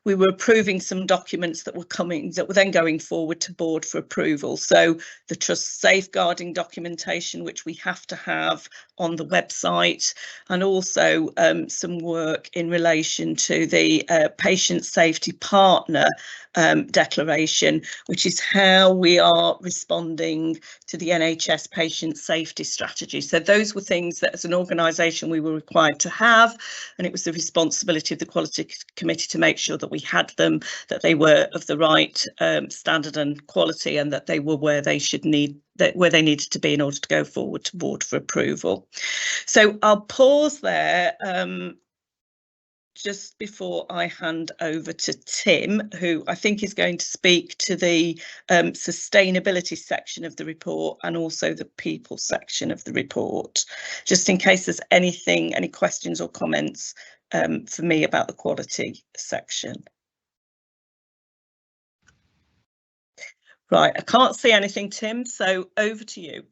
approving some documents that were then going forward to board for approval. So the Trust safeguarding documentation, which we have to have on the website, and also some work in relation to the patient safety partner declaration, which is how we are responding to the NHS patient safety strategy. So those were things that as an organisation we were required to have, and it was the responsibility of the Quality Committee to make sure that we had them, that they were of the right standard and quality, and that they were where they needed to be in order to go forward to board for approval. So I'll pause there just before I hand over to Tim, who I think is going to speak to the sustainability section of the report and also the people section of the report, just in case there's any questions or comments for me about the quality section. Right, I can't see anything, Tim, so over to you.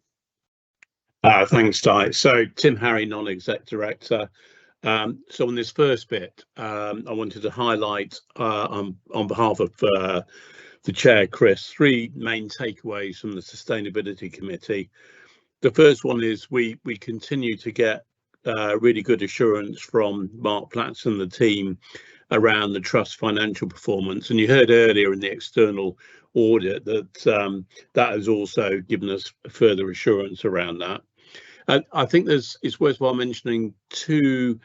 Thanks, Di. So Tim Harry, Non-Exec Director. So on this first bit, I wanted to highlight on behalf of the Chair, Chris, 3 main takeaways from the Sustainability Committee. The first one is we continue to get really good assurance from Mark Platts and the team around the Trust financial performance. And you heard earlier in the external audit that that has also given us further assurance around that. I think it's worthwhile mentioning 2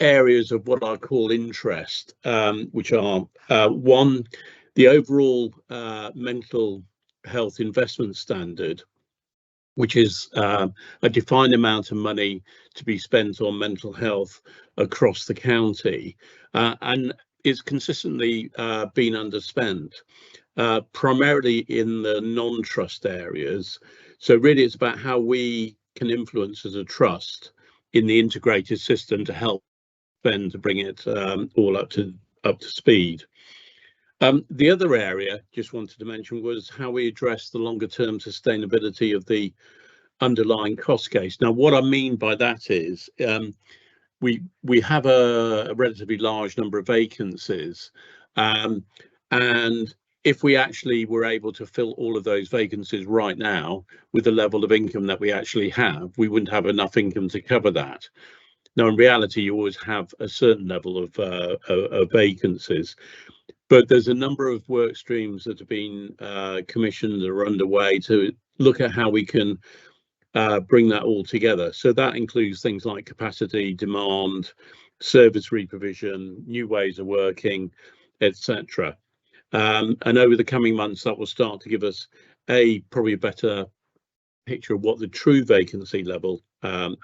areas of what I call interest, which are one, the overall mental health investment standard, which is a defined amount of money to be spent on mental health across the county, and it's consistently been underspent, primarily in the non-trust areas. So really it's about how we can influence as a trust in the integrated system to help spend, to bring it all up to speed. The other area just wanted to mention was how we address the longer term sustainability of the underlying cost case. Now what I mean by that is we have a relatively large number of vacancies, and if we actually were able to fill all of those vacancies right now with the level of income that we actually have, we wouldn't have enough income to cover that. Now, in reality, you always have a certain level of vacancies, but there's a number of work streams that have been commissioned or underway to look at how we can bring that all together. So that includes things like capacity, demand, service reprovision, new ways of working, etc. And over the coming months, that will start to give us probably a better picture of what the true vacancy level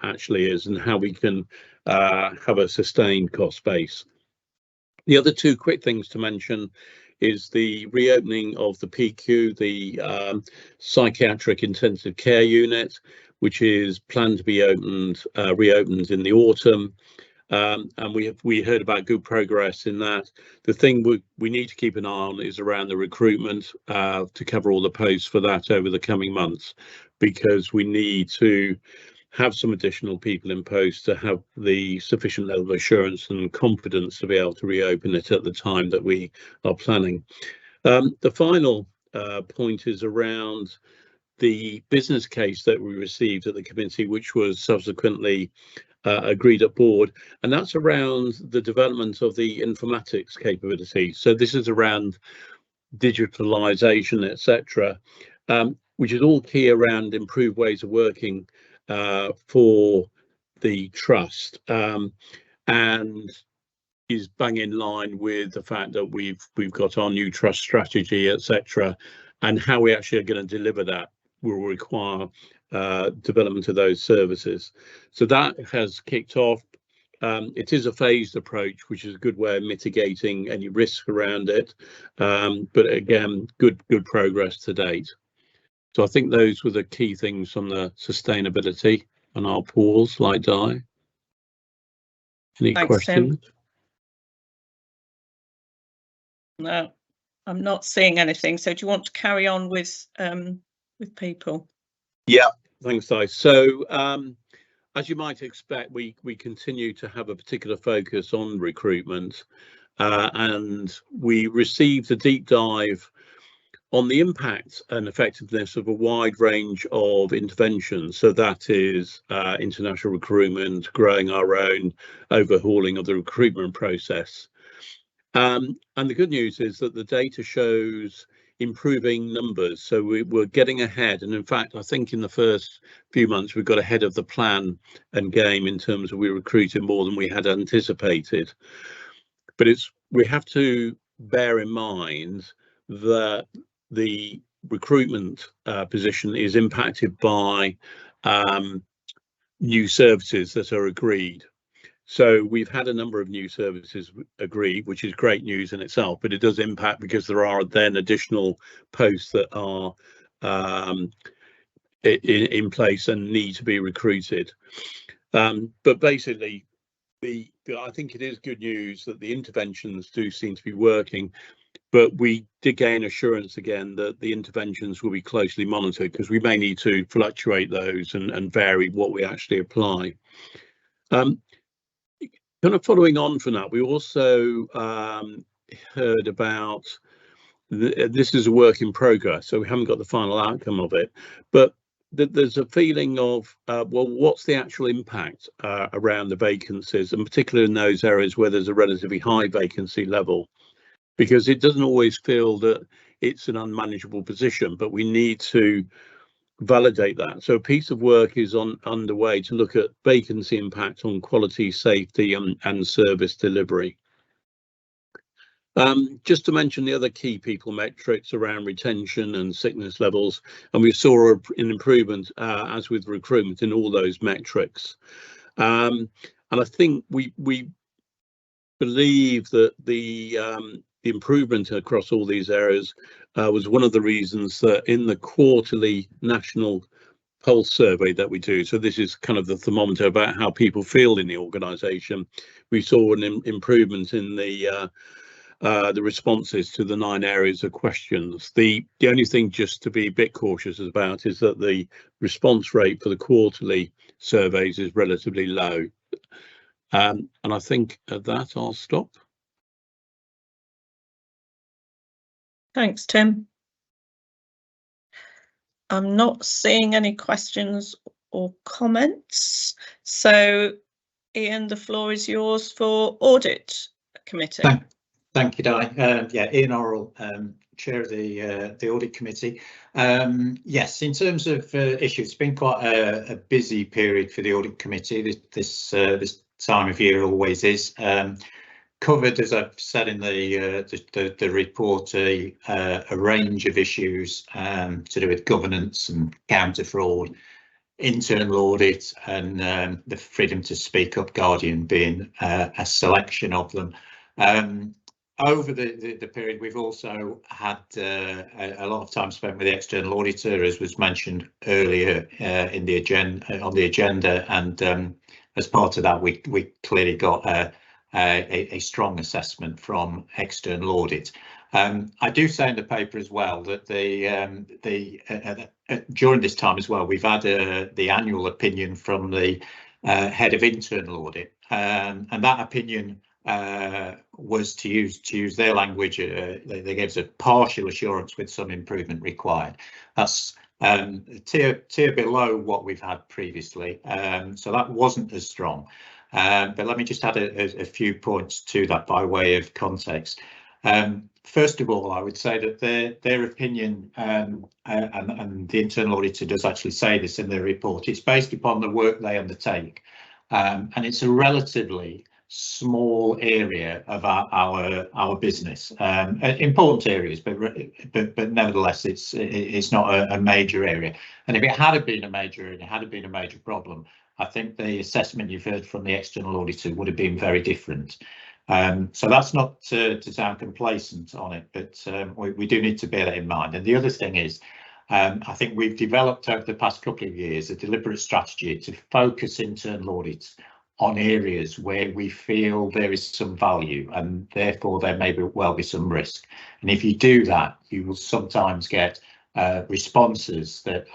actually is and how we can have a sustained cost base. The other two quick things to mention is the reopening of the PQ, the psychiatric intensive care unit, which is planned to be reopened in the autumn. And we heard about good progress in that. The thing we need to keep an eye on is around the recruitment to cover all the posts for that over the coming months, because we need to have some additional people in post to have the sufficient level of assurance and confidence to be able to reopen it at the time that we are planning. The final point is around the business case that we received at the committee, which was subsequently agreed at board, and that's around the development of the informatics capability. So this is around digitalization, etc., which is all key around improved ways of working for the trust, and is bang in line with the fact that we've got our new trust strategy, etc., and how we actually are going to deliver that will require development of those services. So that has kicked off. It is a phased approach, which is a good way of mitigating any risk around it, but again, good progress to date. So I think those were the key things on the sustainability, and I'll pause like Di. Any questions? Tim. No, I'm not seeing anything. So do you want to carry on with people? Yeah, thanks, Di. So as you might expect, we continue to have a particular focus on recruitment, and we received a deep dive on the impact and effectiveness of a wide range of interventions. So that is international recruitment, growing our own, overhauling of the recruitment process. And the good news is that the data shows improving numbers. So we're getting ahead. And in fact, I think in the first few months, we've got ahead of the plan and game in terms of we recruited more than we had anticipated. But we have to bear in mind that the recruitment position is impacted by new services that are agreed. So we've had a number of new services agreed, which is great news in itself, but it does impact because there are then additional posts that are in place and need to be recruited. But basically, I think it is good news that the interventions do seem to be working. But we did gain assurance again that the interventions will be closely monitored, because we may need to fluctuate those and vary what we actually apply. Kind of following on from that, we also heard about this is a work in progress, so we haven't got the final outcome of it, but there's a feeling of well, what's the actual impact around the vacancies, and particularly in those areas where there's a relatively high vacancy level, because it doesn't always feel that it's an unmanageable position, but we need to validate that. So a piece of work is underway to look at vacancy impact on quality, safety and service delivery. Just to mention the other key people metrics around retention and sickness levels, and we saw an improvement as with recruitment in all those metrics. And I think we believe that the improvement across all these areas was one of the reasons that in the quarterly national pulse survey that we do, so this is kind of the thermometer about how people feel in the organisation, we saw an improvement in the responses to the 9 areas of questions. The only thing just to be a bit cautious about is that the response rate for the quarterly surveys is relatively low. And I think at that I'll stop. Thanks, Tim. I'm not seeing any questions or comments. So, Ian, the floor is yours for Audit Committee. Thank you, Di. Yeah, Ian Orrell, Chair of the Audit Committee. Yes, in terms of issues, it's been quite a busy period for the Audit Committee. This time of year always is. covered, as I've said in the report, a range of issues to do with governance and counter fraud, internal audit, and the freedom to speak up guardian being a selection of them. Over the period, we've also had a lot of time spent with the external auditor, as was mentioned earlier in the agenda, and as part of that, we clearly got a strong assessment from external audit. I do say in the paper as well that during this time as well, we've had the annual opinion from the head of internal audit, and that opinion was, to use their language, they gave us a partial assurance with some improvement required. That's tier below what we've had previously, so that wasn't as strong. But let me just add a few points to that by way of context. First of all, I would say that their opinion, and the internal auditor does actually say this in their report, it's based upon the work they undertake, and it's a relatively small area of our business, important areas, but nevertheless it's not a major area. And if it had been a major area, it had been a major problem, I think the assessment you've heard from the external auditor would have been very different. So that's not to sound complacent on it, but we do need to bear that in mind. And the other thing is, I think we've developed over the past couple of years a deliberate strategy to focus internal audits on areas where we feel there is some value, and therefore there may well be some risk. And if you do that, you will sometimes get responses that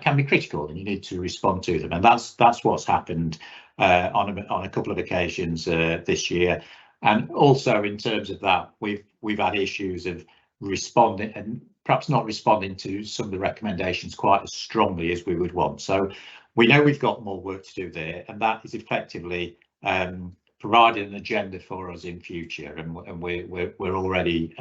can be critical, and you need to respond to them. And that's what's happened on a couple of occasions this year. And also in terms of that, we've had issues of responding, and perhaps not responding to some of the recommendations quite as strongly as we would want. So we know we've got more work to do there, and that is effectively providing an agenda for us in future, and we're already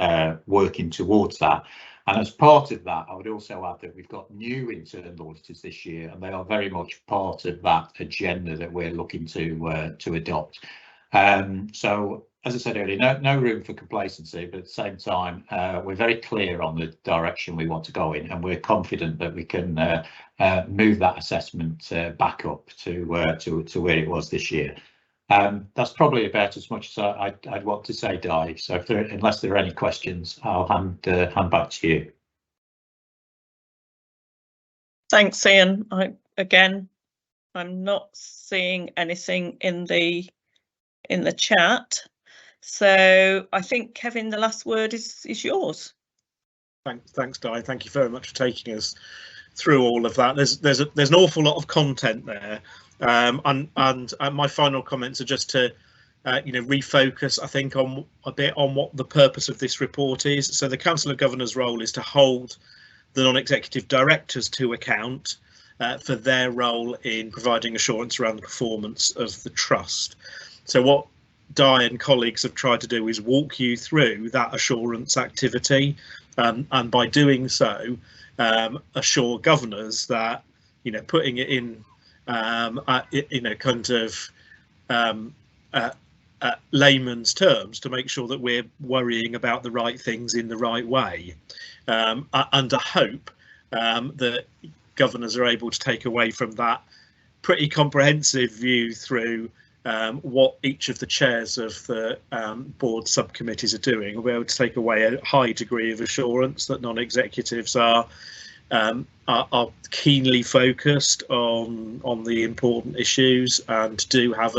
working towards that. And as part of that, I would also add that we've got new internal auditors this year, and they are very much part of that agenda that we're looking to adopt. So, as I said earlier, no room for complacency, but at the same time, we're very clear on the direction we want to go in, and we're confident that we can move that assessment back up to where it was this year. That's probably about as much as I'd want to say, Di. So unless there are any questions, I'll hand back to you. Thanks, Ian. I'm not seeing anything in the chat. So I think, Kevin, the last word is yours. Thanks, Di. Thank you very much for taking us through all of that. There's an awful lot of content there, and my final comments are just to refocus, I think, on a bit on what the purpose of this report is. So the Council of Governors' role is to hold the non-executive directors to account for their role in providing assurance around the performance of the trust. So what Di and colleagues have tried to do is walk you through that assurance activity, and by doing so, assure governors that putting it in kind of layman's terms, to make sure that we're worrying about the right things in the right way, under hope that governors are able to take away from that pretty comprehensive view through what each of the chairs of the board subcommittees are doing. We'll be able to take away a high degree of assurance that non-executives are keenly focused on the important issues, and do have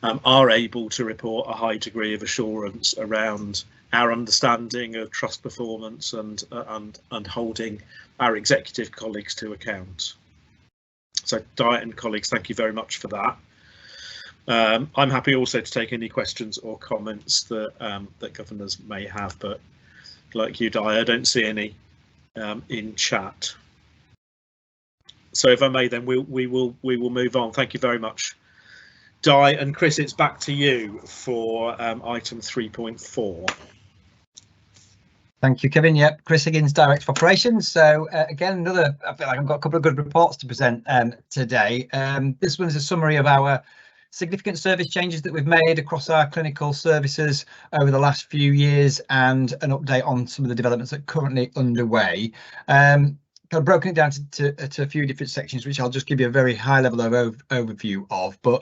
are able to report a high degree of assurance around our understanding of trust performance and holding our executive colleagues to account. So, Diet and colleagues, thank you very much for that. I'm happy also to take any questions or comments that that governors may have, but like you, Di, I don't see any in chat. So if I may, then we will move on. Thank you very much, Di, and Chris. It's back to you for item 3.4. Thank you, Kevin. Yep, Chris Higgins, Director of Operations. So again, I feel like I've got a couple of good reports to present today. This one is a summary of our significant service changes that we've made across our clinical services over the last few years, and an update on some of the developments that are currently underway. Kind of broken it down to a few different sections, which I'll just give you a very high level overview of. But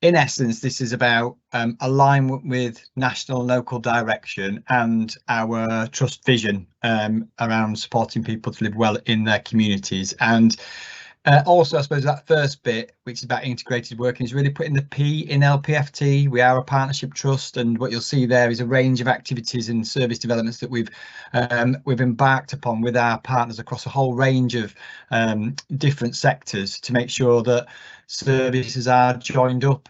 in essence, this is about alignment with national and local direction and our trust vision around supporting people to live well in their communities. And also, I suppose that first bit, which is about integrated working, is really putting the P in LPFT. We are a partnership trust, and what you'll see there is a range of activities and service developments that we've embarked upon with our partners across a whole range of different sectors to make sure that services are joined up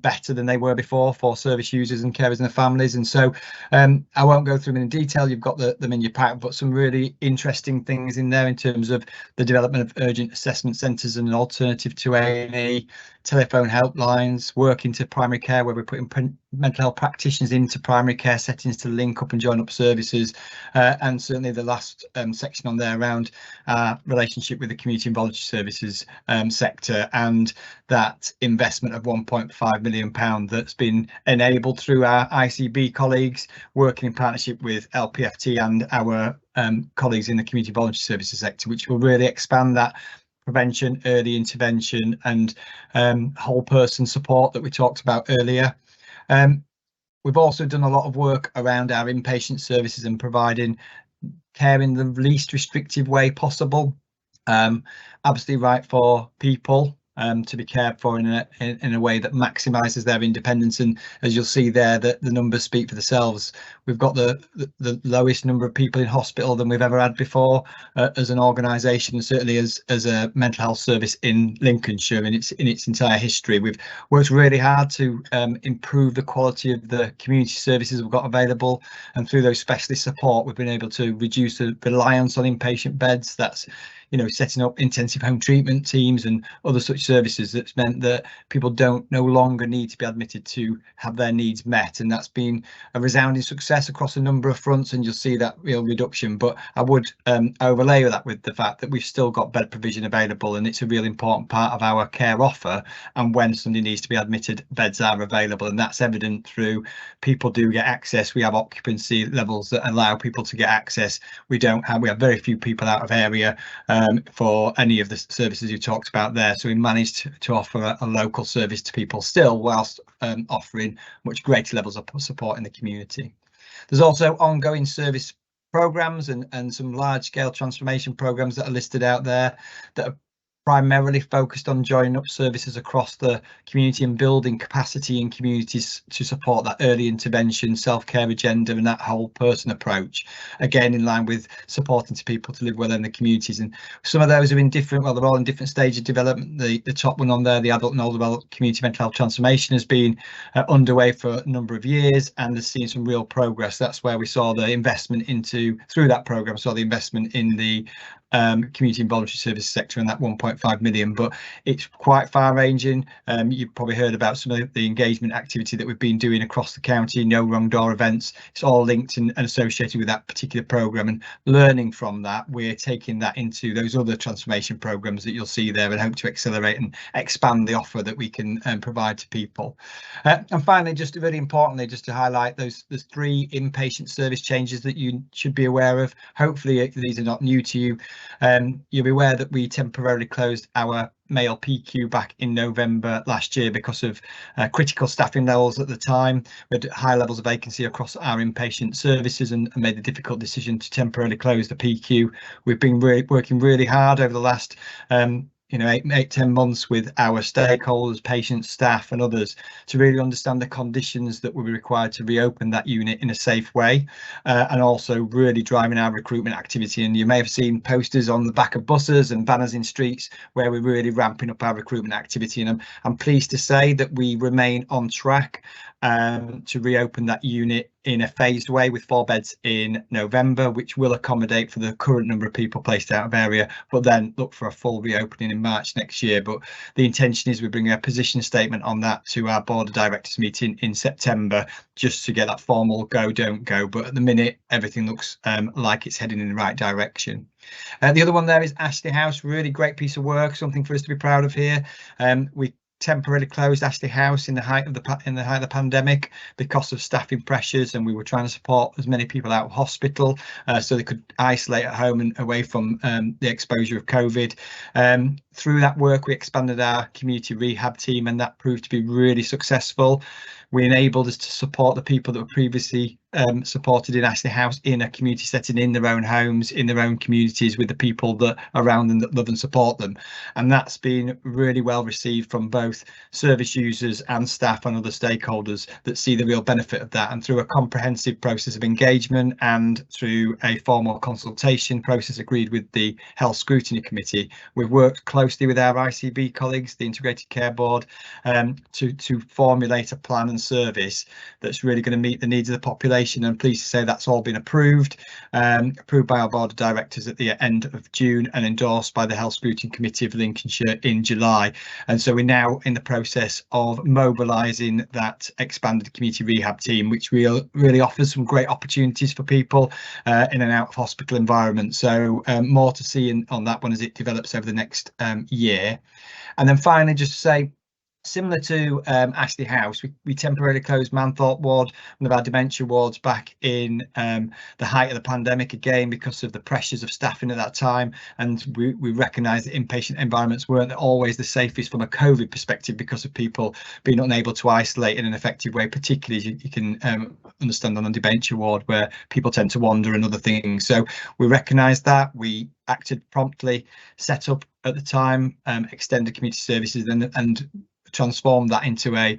better than they were before for service users and carers and their families. And so I won't go through them in detail, you've got them in your pack, but some really interesting things in there in terms of the development of urgent assessment centres and an alternative to A&E, telephone helplines, work into primary care where we're putting mental health practitioners into primary care settings to link up and join up services, and certainly the last section on there around relationship with the community and voluntary services sector, and that investment of £1.5 million that's been enabled through our ICB colleagues working in partnership with LPFT and our colleagues in the community voluntary services sector, which will really expand that prevention, early intervention and whole person support that we talked about earlier. We've also done a lot of work around our inpatient services and providing care in the least restrictive way possible. Absolutely right for people to be cared for in a way that maximises their independence, and as you'll see there, that the numbers speak for themselves. We've got the lowest number of people in hospital than we've ever had before as an organisation, and certainly as a mental health service in Lincolnshire in its entire history. We've worked really hard to improve the quality of the community services we've got available, and through those specialist support we've been able to reduce the reliance on inpatient beds. That's setting up intensive home treatment teams and other such services. That's meant that people no longer need to be admitted to have their needs met, and that's been a resounding success across a number of fronts, and you'll see that real reduction. But I would overlay that with the fact that we've still got bed provision available, and it's a really important part of our care offer, and when somebody needs to be admitted, beds are available, and that's evident through people do get access. We have occupancy levels that allow people to get access. We have very few people out of area for any of the services you talked about there, so we managed to offer a local service to people still, whilst offering much greater levels of support in the community. There's also ongoing service programs and some large-scale transformation programs that are listed out there that are primarily focused on joining up services across the community and building capacity in communities to support that early intervention, self-care agenda and that whole person approach, again in line with supporting people to live well in the communities. And some of those are in different, well, they're all in different stages of development. The top one on there, the adult and older adult community mental health transformation, has been underway for a number of years and has seen some real progress. That's where we saw the investment through that programme, saw the investment in the community and voluntary services sector and that 1.5 million, but it's quite far-ranging. You've probably heard about some of the engagement activity that we've been doing across the county, no wrong door events. It's all linked and associated with that particular programme, and learning from that, we're taking that into those other transformation programmes that you'll see there and hope to accelerate and expand the offer that we can provide to people. And finally, just really importantly, just to highlight there's 3 inpatient service changes that you should be aware of. Hopefully these are not new to you. You'll be aware that we temporarily closed our male PQ back in November last year because of critical staffing levels at the time. We had high levels of vacancy across our inpatient services and made the difficult decision to temporarily close the PQ. We've been working really hard over the last 8-10 months with our stakeholders, patients, staff and others to really understand the conditions that will be required to reopen that unit in a safe way, and also really driving our recruitment activity. And you may have seen posters on the back of buses and banners in streets where we're really ramping up our recruitment activity, and I'm pleased to say that we remain on track to reopen that unit in a phased way with 4 beds in November, which will accommodate for the current number of people placed out of area, but then look for a full reopening in March next year. But the intention is we bring a position statement on that to our board of directors meeting in September, just to get that formal go, don't go. But at the minute, everything looks like it's heading in the right direction. The other one there is Ashley House, really great piece of work, something for us to be proud of here. We temporarily closed Ashley House in the height of the pandemic because of staffing pressures, and we were trying to support as many people out of hospital so they could isolate at home and away from the exposure of COVID. Through that work, we expanded our community rehab team, and that proved to be really successful. We enabled us to support the people that were previously supported in Ashley House in a community setting, in their own homes, in their own communities, with the people that are around them that love and support them. And that's been really well received from both service users and staff and other stakeholders that see the real benefit of that. And through a comprehensive process of engagement and through a formal consultation process agreed with the Health Scrutiny Committee, we've worked closely with our ICB colleagues, the Integrated Care Board, to formulate a plan and service that's really going to meet the needs of the population. And pleased to say that's all been approved by our board of directors at the end of June and endorsed by the Health Scrutiny Committee of Lincolnshire in July. And so we're now in the process of mobilising that expanded community rehab team, which really offers some great opportunities for people in and out of hospital environment. So more to see on that one as it develops over the next year. And then finally, just to say, similar to Ashley House, we temporarily closed Manthorpe Ward, one of our dementia wards, back in the height of the pandemic, again because of the pressures of staffing at that time. And we recognise that inpatient environments weren't always the safest from a COVID perspective because of people being unable to isolate in an effective way, particularly as you can understand on a dementia ward where people tend to wander and other things. So we recognised that, we acted promptly, set up at the time extended community services and transform that into a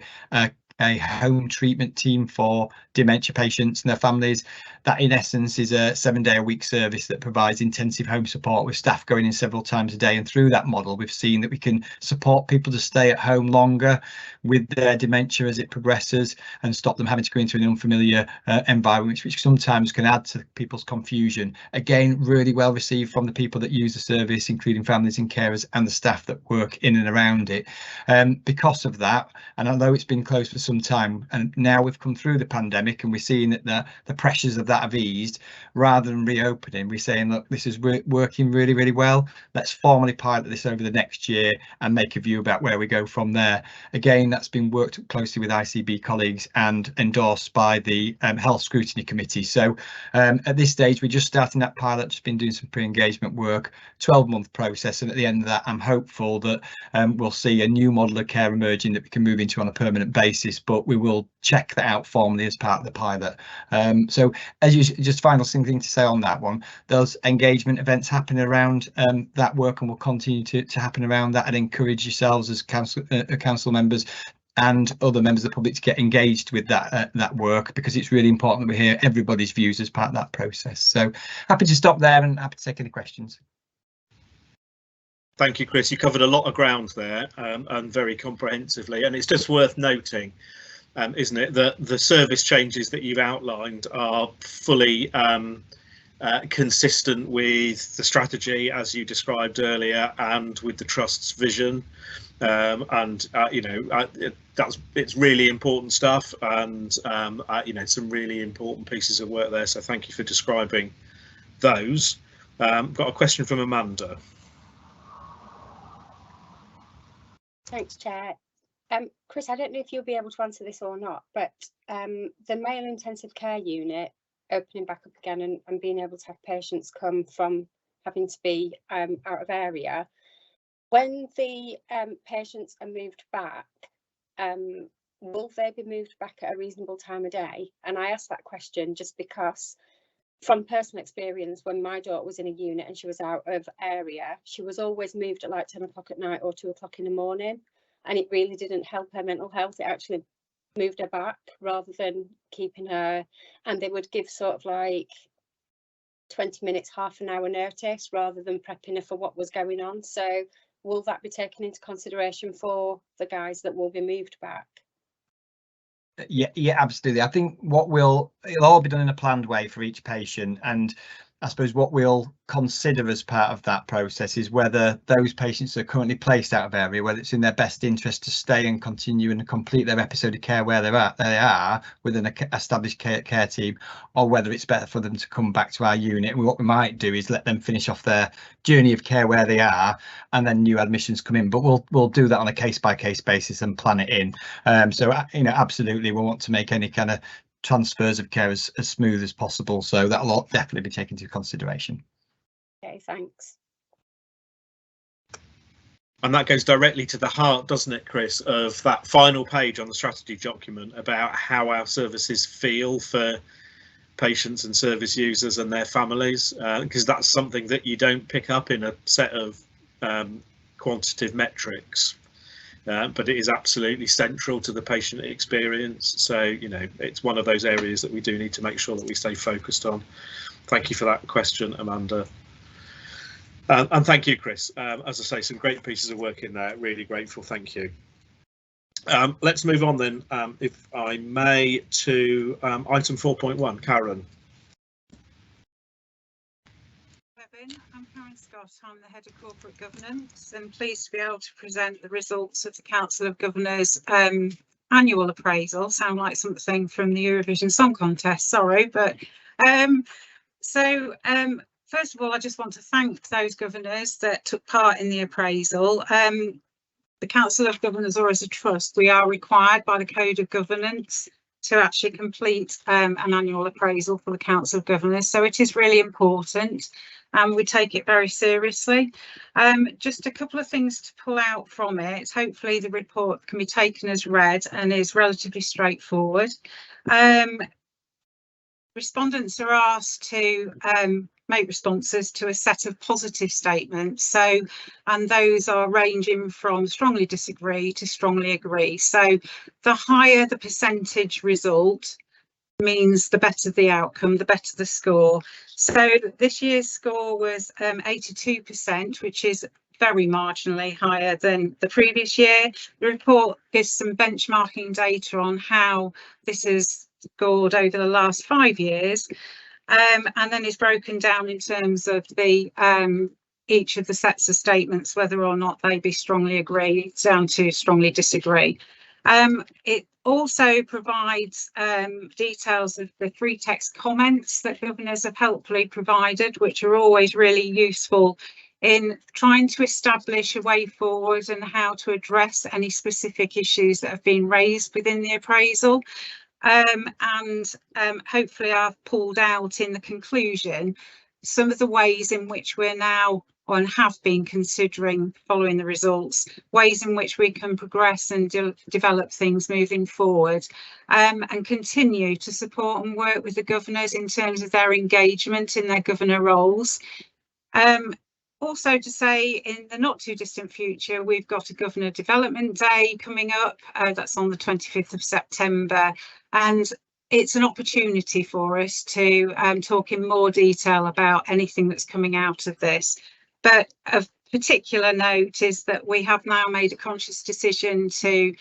home treatment team for dementia patients and their families. That in essence is a 7-day-a-week service that provides intensive home support with staff going in several times a day. And through that model, we've seen that we can support people to stay at home longer with their dementia as it progresses and stop them having to go into an unfamiliar environment, which sometimes can add to people's confusion. Again, really well received from the people that use the service, including families and carers and the staff that work in and around it. Because of that, and although it's been closed for some time, and now we've come through the pandemic and we're seeing that the pressures of that have eased, rather than reopening, we're saying, look, this is working really, really well. Let's formally pilot this over the next year and make a view about where we go from there. Again, that's been worked closely with ICB colleagues and endorsed by the Health Scrutiny Committee. So at this stage, we're just starting that pilot, just been doing some pre-engagement work, 12-month process. And at the end of that, I'm hopeful that we'll see a new model of care emerging that we can move into on a permanent basis, but we will check that out formally as part of the pilot. So as you just final thing to say on that one, those engagement events happening around that work and will continue to happen around that, and encourage yourselves as council members and other members of the public to get engaged with that work, because it's really important that we hear everybody's views as part of that process. So happy to stop there and happy to take any questions. Thank you, Chris. You covered a lot of ground there and very comprehensively. And it's just worth noting, isn't it, that the service changes that you've outlined are fully consistent with the strategy as you described earlier and with the Trust's vision. It's really important stuff, and some really important pieces of work there. So thank you for describing those. Got a question from Amanda. Thanks, Chair. Chris, I don't know if you'll be able to answer this or not, but the male intensive care unit opening back up again and being able to have patients come from having to be out of area, when the patients are moved back, will they be moved back at a reasonable time of day? And I ask that question just because from personal experience, when my daughter was in a unit and she was out of area, she was always moved at like 10 o'clock at night or 2 o'clock in the morning, and it really didn't help her mental health. It actually moved her back rather than keeping her, and they would give sort of like 20 minutes, half an hour notice rather than prepping her for what was going on. So will that be taken into consideration for the guys that will be moved back? Yeah, absolutely. I think it'll all be done in a planned way for each patient, and I suppose what we'll consider as part of that process is whether those patients that are currently placed out of area, whether it's in their best interest to stay and continue and complete their episode of care where they are within an established care team, or whether it's better for them to come back to our unit. And what we might do is let them finish off their journey of care where they are, and then new admissions come in. But we'll do that on a case by case basis and plan it in. So absolutely, we want to make any kind of transfers of care as smooth as possible, so that'll definitely be taken into consideration. Okay, thanks. And that goes directly to the heart, doesn't it, Chris, of that final page on the strategy document about how our services feel for patients and service users and their families, because that's something that you don't pick up in a set of quantitative metrics. But it is absolutely central to the patient experience. So, it's one of those areas that we do need to make sure that we stay focused on. Thank you for that question, Amanda. And thank you, Chris. As I say, some great pieces of work in there. Really grateful. Thank you. Let's move on then, if I may, to item 4.1. Karen. I'm Karen Scott, I'm the Head of Corporate Governance and pleased to be able to present the results of the Council of Governors annual appraisal. Sound like something from the Eurovision Song Contest, sorry, but first of all, I just want to thank those governors that took part in the appraisal. The Council of Governors, or as a trust, we are required by the Code of Governance to actually complete an annual appraisal for the Council of Governors, so it is really important. We take it very seriously. Just a couple of things to pull out from it. Hopefully the report can be taken as read and is relatively straightforward. Respondents are asked to make responses to a set of positive statements, and those are ranging from strongly disagree to strongly agree. So the higher the percentage result means the better the outcome, the better the score. So this year's score was 82%, which is very marginally higher than the previous year. The report gives some benchmarking data on how this has scored over the last 5 years, and then is broken down in terms of the each of the sets of statements, whether or not they be strongly agree down to strongly disagree. It also provides details of the free text comments that governors have helpfully provided, which are always really useful in trying to establish a way forward and how to address any specific issues that have been raised within the appraisal. Hopefully I've pulled out in the conclusion some of the ways in which we're now and have been considering, following the results, ways in which we can progress and develop things moving forward, and continue to support and work with the governors in terms of their engagement in their governor roles. Also to say, in the not too distant future, we've got a Governor Development Day coming up. That's on the 25th of September, and it's an opportunity for us to talk in more detail about anything that's coming out of this. But of particular note is that we have now made a conscious decision to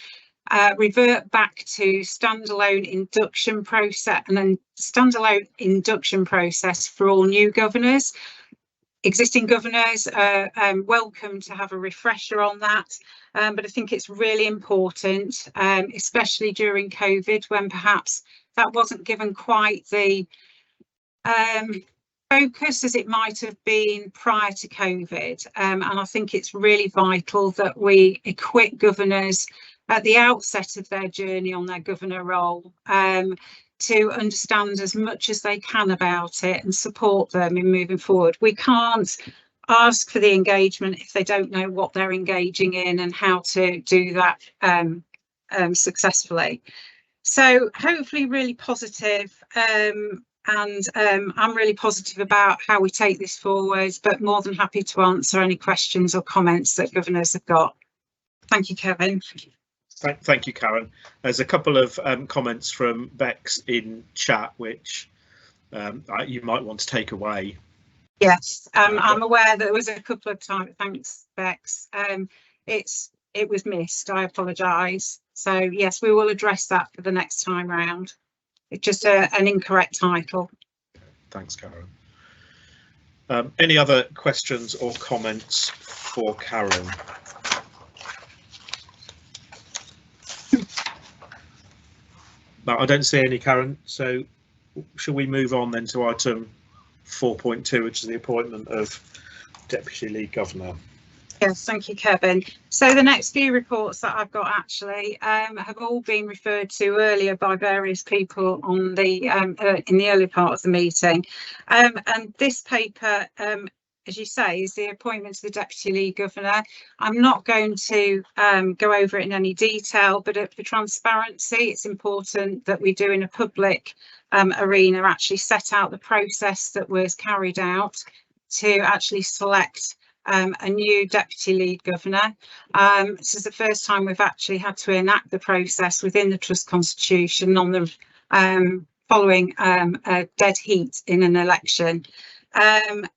revert back to standalone induction process and then standalone induction process for all new governors. Existing governors are welcome to have a refresher on that, but I think it's really important, especially during COVID, when perhaps that wasn't given quite the focus as it might have been prior to COVID. And I think it's really vital that we equip governors at the outset of their journey on their governor role to understand as much as they can about it and support them in moving forward. We can't ask for the engagement if they don't know what they're engaging in and how to do that successfully. So hopefully really positive, and I'm really positive about how we take this forward, but more than happy to answer any questions or comments that governors have got. Thank you, Kevin. Thank you, Karen. There's a couple of comments from Bex in chat, which you might want to take away. Yes, I'm aware there was a couple of times. Thanks, Bex. It was missed. I apologise. So yes, we will address that for the next time round. It's just an incorrect title. Thanks, Karen. Any other questions or comments for Karen? No, I don't see any, Karen, so shall we move on then to item 4.2, which is the appointment of Deputy Lead Governor? Yes, thank you, Kevin. So the next few reports that I've got actually have all been referred to earlier by various people on the in the early part of the meeting. And this paper, as you say, is the appointment of the Deputy Lead Governor. I'm not going to go over it in any detail, but for transparency, it's important that we do in a public arena actually set out the process that was carried out to actually select a new Deputy Lead Governor. This is the first time we've actually had to enact the process within the Trust Constitution on the following a dead heat in an election.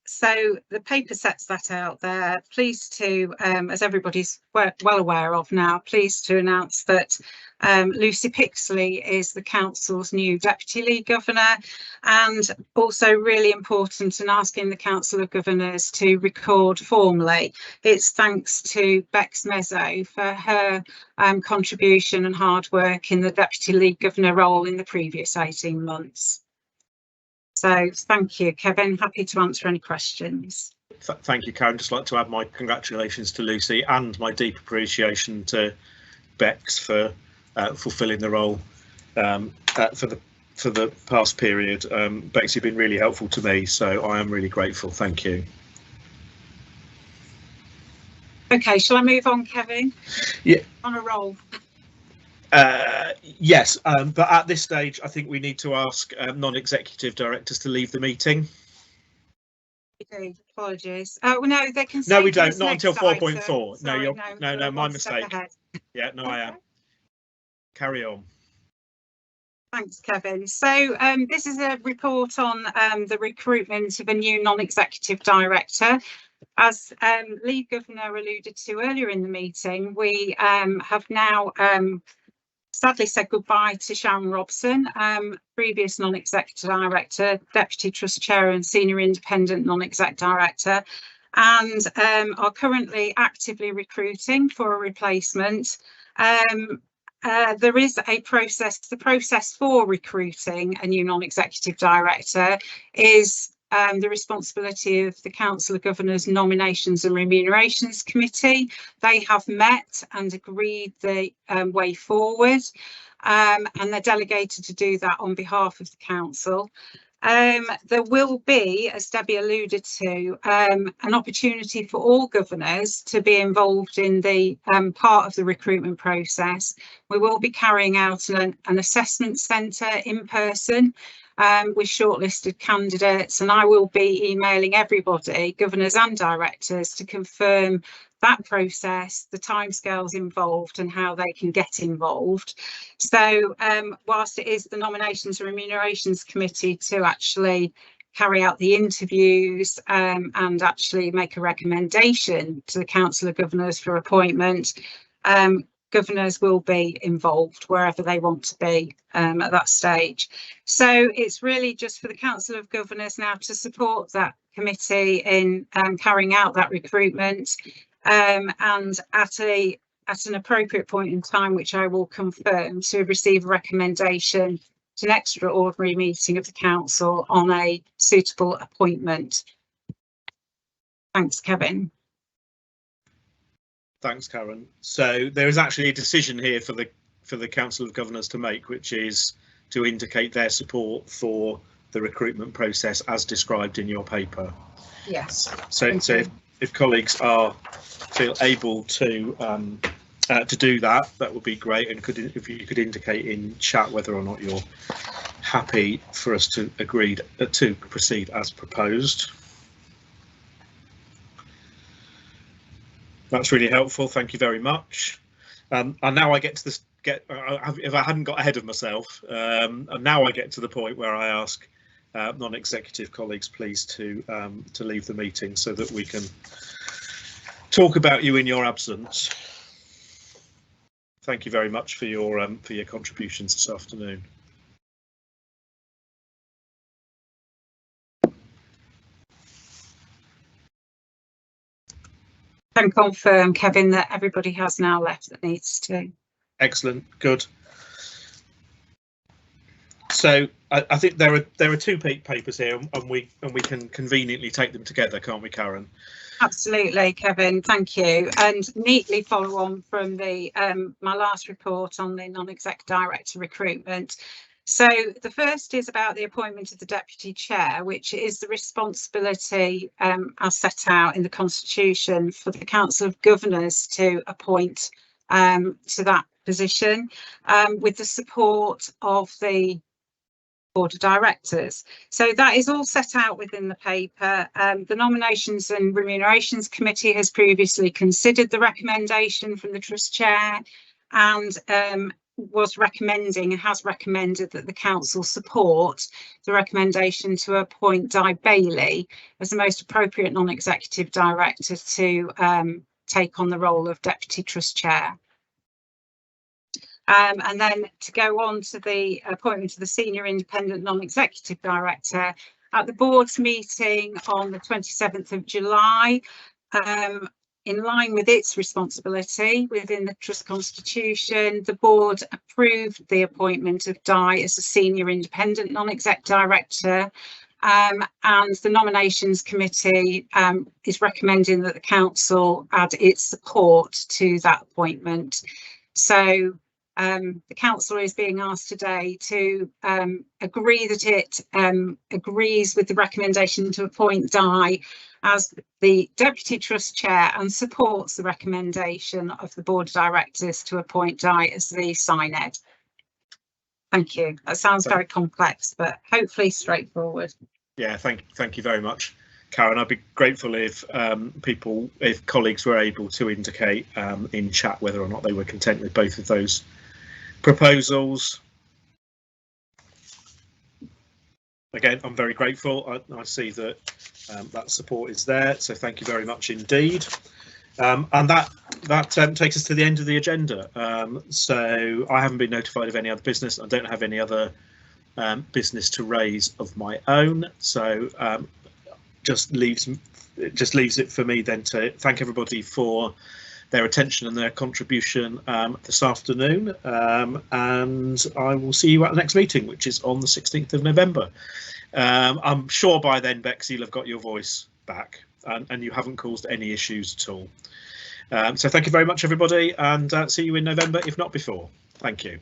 So the paper sets that out there. Pleased to, as everybody's well aware of now, pleased to announce that Lucy Pixley is the Council's new Deputy Lead Governor, and also really important in asking the Council of Governors to record formally its thanks to Bex Mezzo for her contribution and hard work in the Deputy Lead Governor role in the previous 18 months. So thank you, Kevin. Happy to answer any questions. Thank you, Karen. Just like to add my congratulations to Lucy and my deep appreciation to Bex for fulfilling the role for the past period. Bex, you've been really helpful to me, so I am really grateful. Thank you. Okay, shall I move on, Kevin? Yeah. On a roll. Yes, but at this stage, I think we need to ask non-executive directors to leave the meeting. We do. Apologies. Well, no, they can. No, we don't. Not until 4.4. No, no, my mistake. Yeah, no, okay. I am. Carry on. Thanks, Kevin. So this is a report on the recruitment of a new non-executive director. As Lead Governor alluded to earlier in the meeting, we have now sadly said goodbye to Sharon Robson, previous non-executive director, deputy trust chair and senior independent non-exec director, and are currently actively recruiting for a replacement. There is a process. The process for recruiting a new non-executive director is the responsibility of the Council of Governors Nominations and Remunerations Committee. They have met and agreed the way forward, and they're delegated to do that on behalf of the Council. There will be, as Debbie alluded to, an opportunity for all governors to be involved in the part of the recruitment process. We will be carrying out an assessment centre in person with shortlisted candidates, and I will be emailing everybody, governors and directors, to confirm that process, the timescales involved and how they can get involved. So whilst it is the Nominations and Remunerations Committee to actually carry out the interviews and actually make a recommendation to the Council of Governors for appointment, governors will be involved wherever they want to be at that stage. So it's really just for the Council of Governors now to support that committee in carrying out that recruitment, and at an appropriate point in time, which I will confirm, to receive a recommendation to an extraordinary meeting of the Council on a suitable appointment. Thanks, Kevin. Thanks, Karen. So there is actually a decision here for the Council of Governors to make, which is to indicate their support for the recruitment process as described in your paper. Yes. So if colleagues feel able to do that, that would be great. And if you could indicate in chat whether or not you're happy for us to agree to proceed as proposed. That's really helpful. Thank you very much. And now I get to this. If I hadn't got ahead of myself, and now I get to the point where I ask non-executive colleagues, please, to leave the meeting so that we can talk about you in your absence. Thank you very much for your contributions this afternoon. can confirm, Kevin, that everybody has now left that needs to. Excellent, good. So I think there are two papers here, and we can conveniently take them together, can't we, Karen? Absolutely, Kevin, thank you. And neatly follow on from the my last report on the non-exec director recruitment. So the first is about the appointment of the deputy chair, which is the responsibility as set out in the Constitution for the Council of Governors to appoint to that position with the support of the Board of Directors. So that is all set out within the paper. The Nominations and Remunerations Committee has previously considered the recommendation from the Trust Chair and was recommending and has recommended that the Council support the recommendation to appoint Di Bailey as the most appropriate non-executive director to take on the role of Deputy Trust Chair. And then to go on to the appointment of the Senior Independent Non-Executive Director, at the board's meeting on the 27th of July, in line with its responsibility within the Trust Constitution, the board approved the appointment of Di as a Senior Independent Non-Exec Director, and the Nominations Committee is recommending that the Council add its support to that appointment. So the Council is being asked today to agree that it agrees with the recommendation to appoint Di as the Deputy Trust Chair and supports the recommendation of the Board of Directors to appoint Di as the SINED. Thank you. That sounds very complex, but hopefully straightforward. Yeah, thank you very much, Karen. I'd be grateful if if colleagues were able to indicate in chat whether or not they were content with both of those proposals. Again, I'm very grateful. I see that that support is there, so thank you very much indeed. And that takes us to the end of the agenda. So I haven't been notified of any other business. I don't have any other business to raise of my own. So just leaves it for me then to thank everybody for their attention and their contribution this afternoon, and I will see you at the next meeting, which is on the 16th of November. I'm sure by then, Bex, you'll have got your voice back and you haven't caused any issues at all. So thank you very much, everybody, and see you in November, if not before. Thank you.